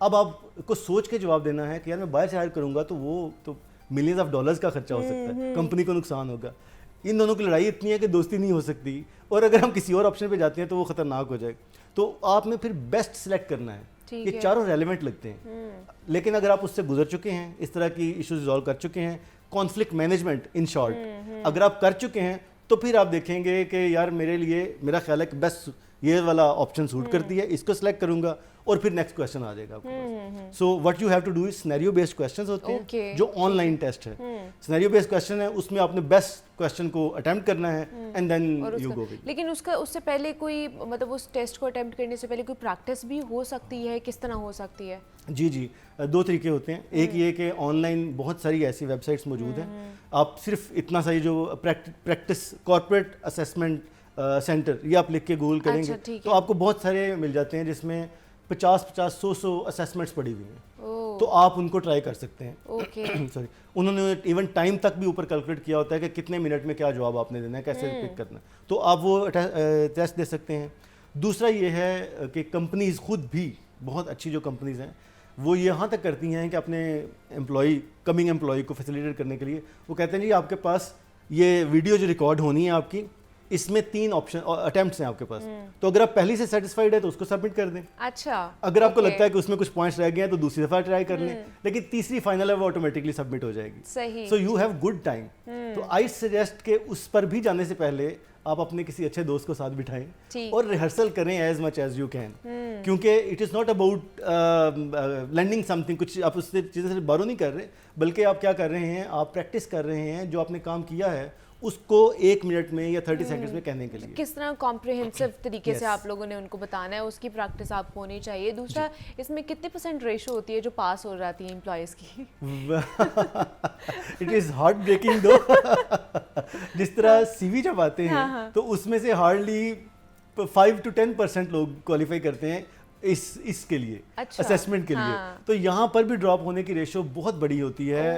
अब आपको सोच के जवाब देना है कि यार मैं बाहर से हायर करूंगा तो वो तो मिलियंस ऑफ डॉलर्स का खर्चा हो सकता है, कंपनी को नुकसान होगा, इन दोनों की लड़ाई इतनी है कि दोस्ती नहीं हो सकती, और अगर हम किसी और ऑप्शन पे जाते हैं तो वो खतरनाक हो जाएगा। तो आपने फिर बेस्ट सिलेक्ट करना है। ये चारों रेलेवेंट लगते हैं, लेकिन अगर आप उससे गुजर चुके हैं, इस तरह की इश्यूज रिजॉल्व कर चुके हैं, कॉन्फ्लिक्ट मैनेजमेंट इन शॉर्ट अगर आप कर चुके हैं, तो फिर आप देखेंगे कि यार मेरे लिए, मेरा ख्याल है कि बेस्ट ये वाला ऑप्शन सूट करती है, इसको सिलेक्ट करूंगा, और फिर नेक्स्ट क्वेश्चन आ जाएगा आपको। So what you have to do is scenario based questions होते हैं, जो ऑनलाइन टेस्ट है। सिनेरियो बेस्ड क्वेश्चन है, उसमें आपने बेस्ट क्वेश्चन को अटेम्प्ट करना है, and then you go with. लेकिन उससे पहले कोई, मतलब उस टेस्ट को अटेम्प्ट करने से पहले कोई प्रैक्टिस भी हो सकती है, किस तरह हो सकती है? जी, 2 तरीके होते हैं। एक ये कि ऑनलाइन बहुत सारी ऐसी वेबसाइट्स मौजूद हैं, आप सिर्फ इतना सा, जो प्रैक्टिस कॉर्पोरेट असेसमेंट सेंटर, ये आप लिख के गूगल करेंगे तो आपको बहुत सारे मिल जाते हैं, जिसमें 50-50, 100 असेसमेंट्स पड़ी हुई हैं, तो आप उनको ट्राई कर सकते हैं। सॉरी, उन्होंने इवन टाइम तक भी ऊपर कैलकुलेट किया होता है कि कितने मिनट में क्या जवाब आपने देना है, कैसे पिक करना है, तो आप वो टेस्ट दे सकते हैं। दूसरा ये है कि कंपनीज खुद भी, बहुत अच्छी जो कंपनीज हैं, वो यहाँ तक करती हैं कि अपने कमिंग एम्प्लॉय को फैसिलिटेट करने के लिए वो कहते हैं जी आपके पास ये वीडियो जो रिकॉर्ड होनी है आपकी, इसमें 3 ऑप्शन अटेम्प्ट्स हैं आपके पास, तो अगर आप पहले से सेटिस्फाइड है तो उसको सबमिट कर दें। अच्छा, अगर आपको लगता है कि उसमें कुछ पॉइंट्स रह गए हैं तो दूसरी दफा ट्राई कर लें, लेकिन तीसरी फाइनल है वो ऑटोमेटिकली सबमिट हो जाएगी। सही। So you have good time. तो आई सजेस्ट के उस पर भी जाने से पहले आप अपने किसी अच्छे दोस्त को साथ बिठाएं और रिहर्सल करें as much as you can, क्योंकि it is not about learning something, कुछ आप उससे चीज़ें से बारो नहीं कर रहे, बल्कि आप क्या कर रहे हैं, आप प्रैक्टिस कर रहे हैं जो आपने काम किया है उसको 1 मिनट में या 30 सेकंड्स में कहने के लिए। किस तरह कॉम्प्रिहेंसिव तरीके से आप लोगों ने उनको बताना है, उसकी प्रैक्टिस आपको होनी चाहिए। दूसरा, इसमें कितने % रेशो होती है जो पास हो जाती है एम्प्लॉयज़ की? इट इज़ हार्ट ब्रेकिंग दो। जिस तरह CV जब आते हैं तो उसमें से हार्डली 5 to 10% लोग क्वालिफाई करते हैं इसके लिए, असेसमेंट के लिए। तो यहाँ पर भी ड्रॉप होने की रेशो बहुत बड़ी होती है,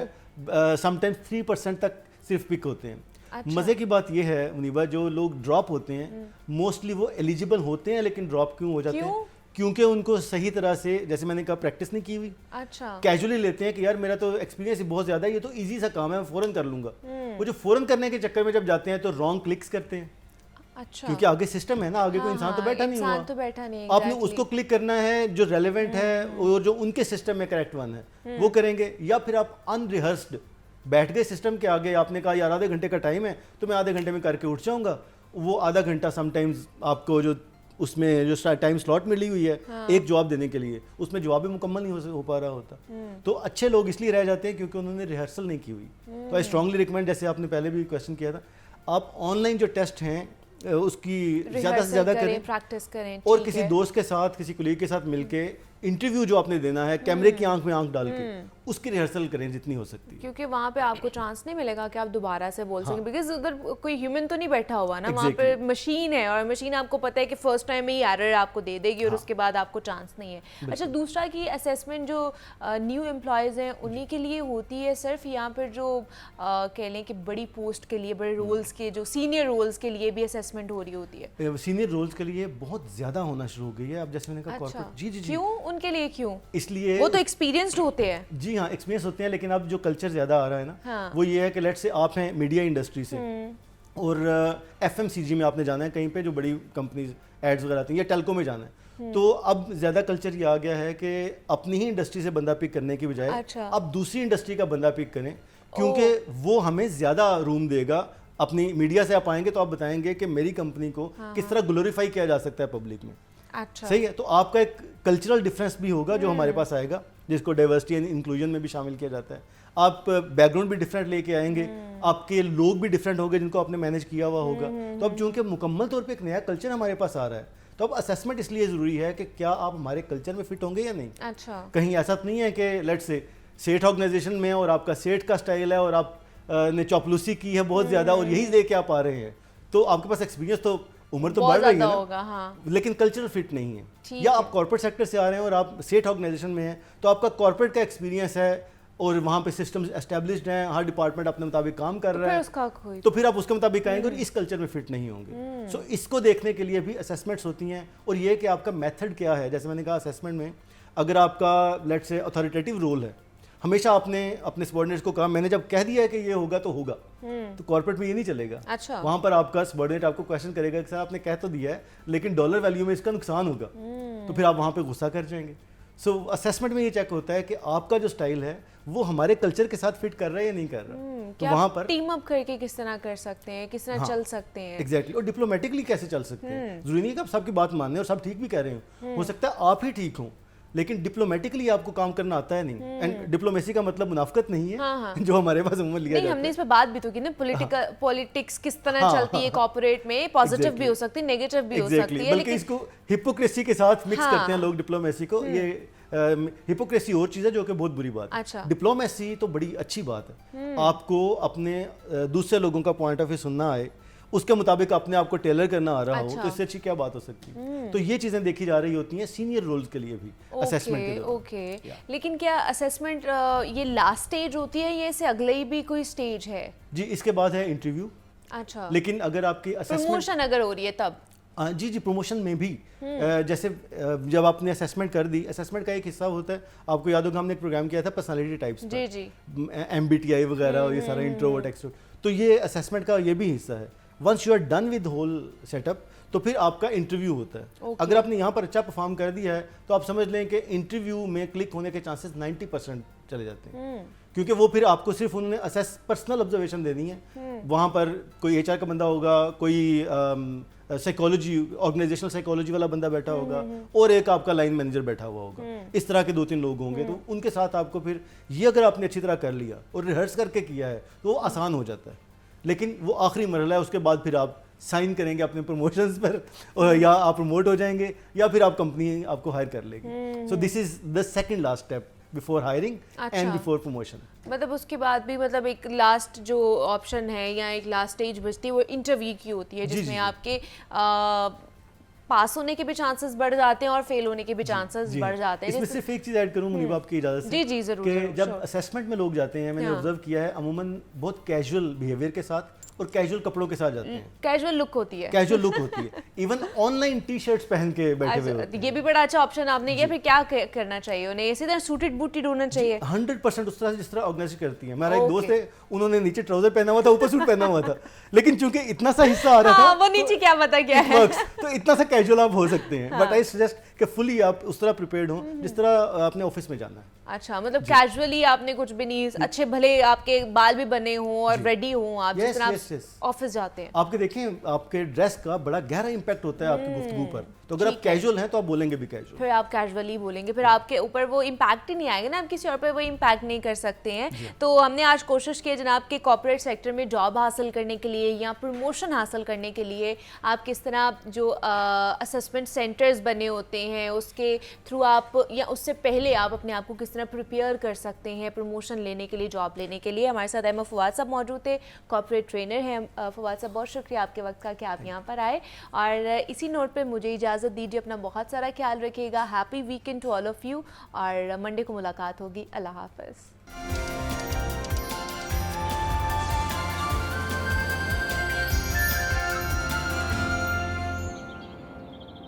समटाइम्स 3% तक सिर्फ पिक होते हैं। मज़े की बात यह है मुनीबा, जो लोग ड्रॉप होते हैं मोस्टली वो एलिजिबल होते हैं, लेकिन ड्रॉप क्यों हो जाते हैं? क्योंकि उनको सही तरह से, जैसे मैंने कहा, प्रैक्टिस नहीं की हुई। अच्छा, कैजुअली लेते हैं कि यार मेरा तो एक्सपीरियंस ही बहुत ज़्यादा है, ये तो इजी सा काम है, मैं फ़ौरन कर लूँगा। वो जो फ़ौरन करने के चक्कर में जब जाते हैं तो रॉन्ग क्लिक्स करते हैं। अच्छा, क्योंकि आगे सिस्टम है ना, आगे कोई इंसान तो बैठा नहीं हुआ, तो बैठा नहीं, आपने उसको क्लिक करना है जो रेलेवेंट है और जो उनके सिस्टम में करेक्ट वन है वो करेंगे, या फिर आप अनरिहर्स्ड بیٹھ گئے سسٹم کے آگے, آپ نے کہا یار آدھے گھنٹے کا ٹائم ہے تو میں آدھے گھنٹے میں کر کے اٹھ جاؤں گا, وہ آدھا گھنٹہ سم ٹائمز آپ کو جو اس میں جو ٹائم سلاٹ ملی ہوئی ہے ایک جواب دینے کے لیے, اس میں جواب بھی مکمل نہیں ہو پا رہا ہوتا. تو اچھے لوگ اس لیے رہ جاتے ہیں کیونکہ انہوں نے ریہرسل نہیں کی ہوئی. تو آئی اسٹرانگلی ریکمینڈ, جیسے آپ نے پہلے بھی کویشچن کیا تھا, آپ آن لائن جو ٹیسٹ ہیں اس کی زیادہ سے زیادہ کریں, پریکٹس کریں, اور کسی دوست کے ساتھ کسی کولیگ کے ساتھ مل کے انٹرویو جو آپ نے دینا ہے کیمرے کی آنکھ میں آنکھ ڈال کے اس کی ریہرسل کریں جتنی ہو سکتی ہے, کیونکہ وہاں پہ آپ کو چانس نہیں ملے گا کہ آپ دوبارہ سے بول سکیں, بیکاز ادھر کوئی ہیومن تو نہیں بیٹھا ہوا نا, وہاں پہ مشین ہے, اور مشین آپ کو پتہ ہے کہ فرسٹ ٹائم میں ہی ایرر آپ کو دے دے گی اور اس کے بعد آپ کو چانس نہیں ہے. اچھا, دوسرا کہ اسیسمنٹ جو نیو امپلائیز ہیں انہیں کے لیے ہوتی ہے صرف, یا پھر جو کہہ لیں کہ بڑی پوسٹ کے لیے, بڑے رولز کے, جو سینئر رولز کے لیے بھی اسیسمنٹ ہو رہی ہوتی ہے؟ سینئر رولز کے لیے بہت زیادہ ہونا شروع ہو گئی ہے اب, جیسے میں نے کہا کارپوریٹ. جی جی, کیوں ان کے لیے, کیوں؟ اس لیے وہ تو ایکسپیرینسڈ ہوتے ہیں. جی ہاں, ایکسپیرینس ہوتے ہیں, لیکن اب جو کلچر زیادہ آ رہا ہے نا وہ یہ ہے کہ لیٹ سے آپ ہیں میڈیا انڈسٹری سے اور ایف ایم سی جی میں آپ نے جانا ہے کہیں پہ جو بڑی کمپنیز ایڈز وغیرہ آتی ہیں, یا ٹیلکو میں جانا ہے, تو اب زیادہ کلچر یہ آ گیا ہے کہ اپنی ہی انڈسٹری سے بندہ پک کرنے کی بجائے اب دوسری انڈسٹری کا بندہ پک کریں, کیونکہ وہ ہمیں زیادہ روم دے گا. اپنی میڈیا سے آپ آئیں گے تو آپ بتائیں گے کہ میری کمپنی کو کس طرح گلوریفائی کیا جا سکتا ہے پبلک میں. صحیح ہے, تو آپ کا ایک کلچرل ڈفرینس بھی ہوگا جو ہمارے پاس آئے گا, جس کو ڈائیورسٹی اینڈ انکلوژن میں بھی شامل کیا جاتا ہے. آپ بیک گراؤنڈ بھی ڈفرینٹ لے کے آئیں گے, آپ کے لوگ بھی ڈفرینٹ ہوں گے جن کو آپ نے مینیج کیا ہوا ہوگا. تو اب چونکہ مکمل طور پہ ایک نیا کلچر ہمارے پاس آ رہا ہے, تو اب اسیسمنٹ اس لیے ضروری ہے کہ کیا آپ ہمارے کلچر میں فٹ ہوں گے یا نہیں. اچھا, کہیں ایسا تو نہیں ہے کہ لیٹ سے سیٹ آرگنائزیشن میں اور آپ کا سیٹ کا سٹائل ہے اور آپ نے چاپلوسی کی ہے بہت زیادہ اور یہی لے کے آپ آ رہے ہیں, تو آپ کے پاس ایکسپیرینس تو عمر تو بڑھ رہی ہے نا, لیکن کلچرل فٹ نہیں ہے. یا آپ کارپوریٹ سیکٹر سے آ رہے ہیں اور آپ سیٹ آرگنائزیشن میں ہیں, تو آپ کا کارپوریٹ کا ایکسپیرینس ہے اور وہاں پہ سسٹمز اسٹیبلشڈ ہیں, ہر ڈپارٹمنٹ اپنے مطابق کام کر رہا ہے, تو پھر آپ اس کے مطابق آئیں گے اور اس کلچر میں فٹ نہیں ہوں گے. سو اس کو دیکھنے کے لیے بھی اسیسمنٹس ہوتی ہیں, اور یہ کہ آپ کا میتھڈ کیا ہے. جیسے میں نے کہا اسیسمنٹ میں اگر آپ کا لیٹ سے اتھارٹیٹیو رول ہے, ہمیشہ آپ نے اپنے سبارڈینیٹس کو کہا میں نے جب کہہ دیا ہے کہ یہ ہوگا تو ہوگا, تو کارپوریٹ میں یہ نہیں چلے گا. وہاں پر آپ کا سبارڈینیٹ آپ کو کویشچن کرے گا کہ سر آپ نے کہہ تو دیا ہے لیکن ڈالر ویلیو میں اس کا نقصان ہوگا, تو پھر آپ وہاں پہ غصہ کر جائیں گے. سو اسیسمنٹ میں یہ چیک ہوتا ہے کہ آپ کا جو سٹائل ہے وہ ہمارے کلچر کے ساتھ فٹ کر رہا ہے یا نہیں کر رہا. تو وہاں پر ٹیم اپ کر کے کس طرح کر سکتے ہیں, کس طرح چل سکتے ہیں ایگزیکٹلی, اور ڈپلومیٹکلی کیسے چل سکتے ہیں. ضروری نہیں کہ آپ سب کی بات مانیں اور سب ٹھیک بھی کہہ رہے ہوں, ہو سکتا ہے آپ ہی ٹھیک ہوں لیکن ڈپلومیٹکلی آپ کو کام کرنا آتا ہے نہیں. اینڈ ڈپلومیسی کا مطلب منافقت نہیں ہے جو ہمارے پاس عموماً لیا جاتا ہے. ہم نے اس پہ بات بھی تو کی نا, پولیٹکس کس طرح چلتی ہے کارپوریٹ میں, پازیٹیو بھی ہو سکتی ہے, نیگیٹو بھی ہو سکتی ہے, بلکہ اس کو ہپوکریسی کے ساتھ مکس کرتے ہیں لوگ ڈپلومیسی کو. یہ ہپوکریسی اور چیز ہے جو کہ بہت بری بات ہے. ڈپلومیسی تو بڑی اچھی بات ہے, آپ کو اپنے دوسرے لوگوں کا پوائنٹ آف ویو سننا آئے, اس کے مطابق اپنے آپ کو ٹیلر کرنا آ رہا ہو, تو اس سے اچھی کیا بات ہو سکتی ہے. تو یہ چیزیں دیکھی جا رہی ہوتی ہیں سینئر رولز کے لیے بھی اسیسمنٹ کے دوران. اوکے, لیکن کیا اسیسمنٹ یہ لاسٹ سٹیج ہوتی ہے یا اس سے اگلے ہی بھی کوئی سٹیج ہے؟ جی, اس کے بعد ہے انٹرویو. اچھا, لیکن اگر آپ کی پروموشن اگر ہو رہی ہے تب؟ جی پروموشن میں بھی جیسے جب آپ نے اسیسمنٹ کر دی, اسیسمنٹ کا ایک حصہ ہوتا ہے, آپ کو یاد ہوگا ہم نے ایک پروگرام کیا تھا پرسنالٹی ٹائپس, جی جی, MBTI وغیرہ اور یہ سارا انٹروورٹ ایکسٹروورٹ, تو یہ اسیسمنٹ کا یہ بھی حصہ ہے. Once you are done with whole set up تو پھر آپ کا انٹرویو ہوتا ہے. اگر آپ نے یہاں پر اچھا پرفارم کر دیا ہے تو آپ سمجھ لیں کہ انٹرویو میں کلک ہونے کے چانسز 90% چلے جاتے ہیں, کیونکہ وہ پھر آپ کو صرف انہوں نے پرسنل آبزرویشن دینی ہے. وہاں پر کوئی HR کا بندہ ہوگا, کوئی سائیکالوجی آرگنائزیشنل سائیکالوجی والا بندہ بیٹھا ہوگا, اور ایک آپ کا لائن مینیجر بیٹھا ہوا ہوگا. اس طرح کے 2-3 لوگ ہوں گے, تو ان کے ساتھ آپ کو پھر یہ اگر آپ نے اچھی طرح کر لیا اور ریہرس کر کے کیا ہے تو وہ آسان ہو جاتا ہے. لیکن وہ آخری مرحلہ ہے, اس کے بعد پھر آپ سائن کریں گے اپنے پروموشنز پر, یا آپ پروموٹ ہو جائیں گے یا پھر آپ کمپنی آپ کو ہائر کر لے گی. So this is the second last step before hiring and before promotion. مطلب اس کے بعد بھی مطلب ایک لاسٹ جو آپشن ہے یا ایک لاسٹ اسٹیج بچتی ہے وہ انٹرویو کی ہوتی ہے, جس میں آپ کے پاس ہونے کے بھی چانسز بڑھ جاتے ہیں اور فیل ہونے کے بھی چانسز بڑھ جاتے ہیں. اس میں صرف ایک چیز ایڈ کروں منیبا آپ کی اجازت سے. جی جی ضرور. کہ جب اسیسمنٹ میں لوگ جاتے ہیں, میں نے آبزرو کیا ہے عموماً بہت کیجول بیہیویئر کے ساتھ اور کیجول کپڑوں کے ساتھ جاتے ہیں. کیجول لک ہوتی ہے, کیجول لک ہوتی ہے, even on line T shirts پہن کے بیٹھے ہوئے ہوتے ہیں. یہ بھی بڑا اچھا آپشن آپ نے کیا. پھر کیا کرنا چاہیے انہیں, اسی طرح سوٹڈ بوٹڈ ہونا چاہیے 100% اس طرح جس طرح آرگنائز کرتی ہیں. میرا ایک دوست ہے, انہوں نے نیچے ٹراؤزر پہنا ہوا تھا, اوپر سوٹ پہنا ہوا تھا, لیکن چونکہ اتنا سا حصہ آ رہا تھا وہ نیچے کیا پتا کیا ہے, تو اتنا سا कैजुअल आप हो सकते हैं, बट आई सजेस्ट कि फुली आप उस तरह प्रिपेयर्ड हो जिस तरह आपने ऑफिस में जाना है। अच्छा, मतलब कैजुअली आपने कुछ भी नहीं, अच्छे भले आपके बाल भी बने हों और रेडी हों आप जिस तरह आप ऑफिस जाते हैं। आपके देखें आपके ड्रेस का बड़ा गहरा इम्पैक्ट होता है आपकी गुफ्तगू पर, तो अगर आप कैजुअल हैं तो आप बोलेंगे भी कैजुअल, फिर आप कैजुअली बोलेंगे, फिर आपके ऊपर वो इम्पैक्ट ही नहीं आएगा ना, आप किसी और पे वो इम्पैक्ट नहीं कर सकते हैं। तो हमने आज कोशिश की जनाब के कॉर्पोरेट सेक्टर में जॉब हासिल करने के लिए या प्रमोशन हासिल करने के लिए आप किस तरह जो असेसमेंट सेंटर्स बने होते हैं उसके थ्रू आप या उससे पहले आप अपने आप को किस तरह प्रिपेयर कर सकते हैं प्रमोशन लेने के लिए, जॉब लेने के लिए। हमारे साथ अहमद फवाद साहब मौजूद थे, कॉर्पोरेट ट्रेनर हैं। फवाद साहब बहुत शुक्रिया आपके वक्त का कि आप यहाँ पर आए, और इसी नोट पे मुझे इजाज़त दीजिए, अपना बहुत सारा ख्याल रखिएगा। Happy weekend to all of you, और मंडे को मुलाकात होगी। अल्लाह हाफ़िज़।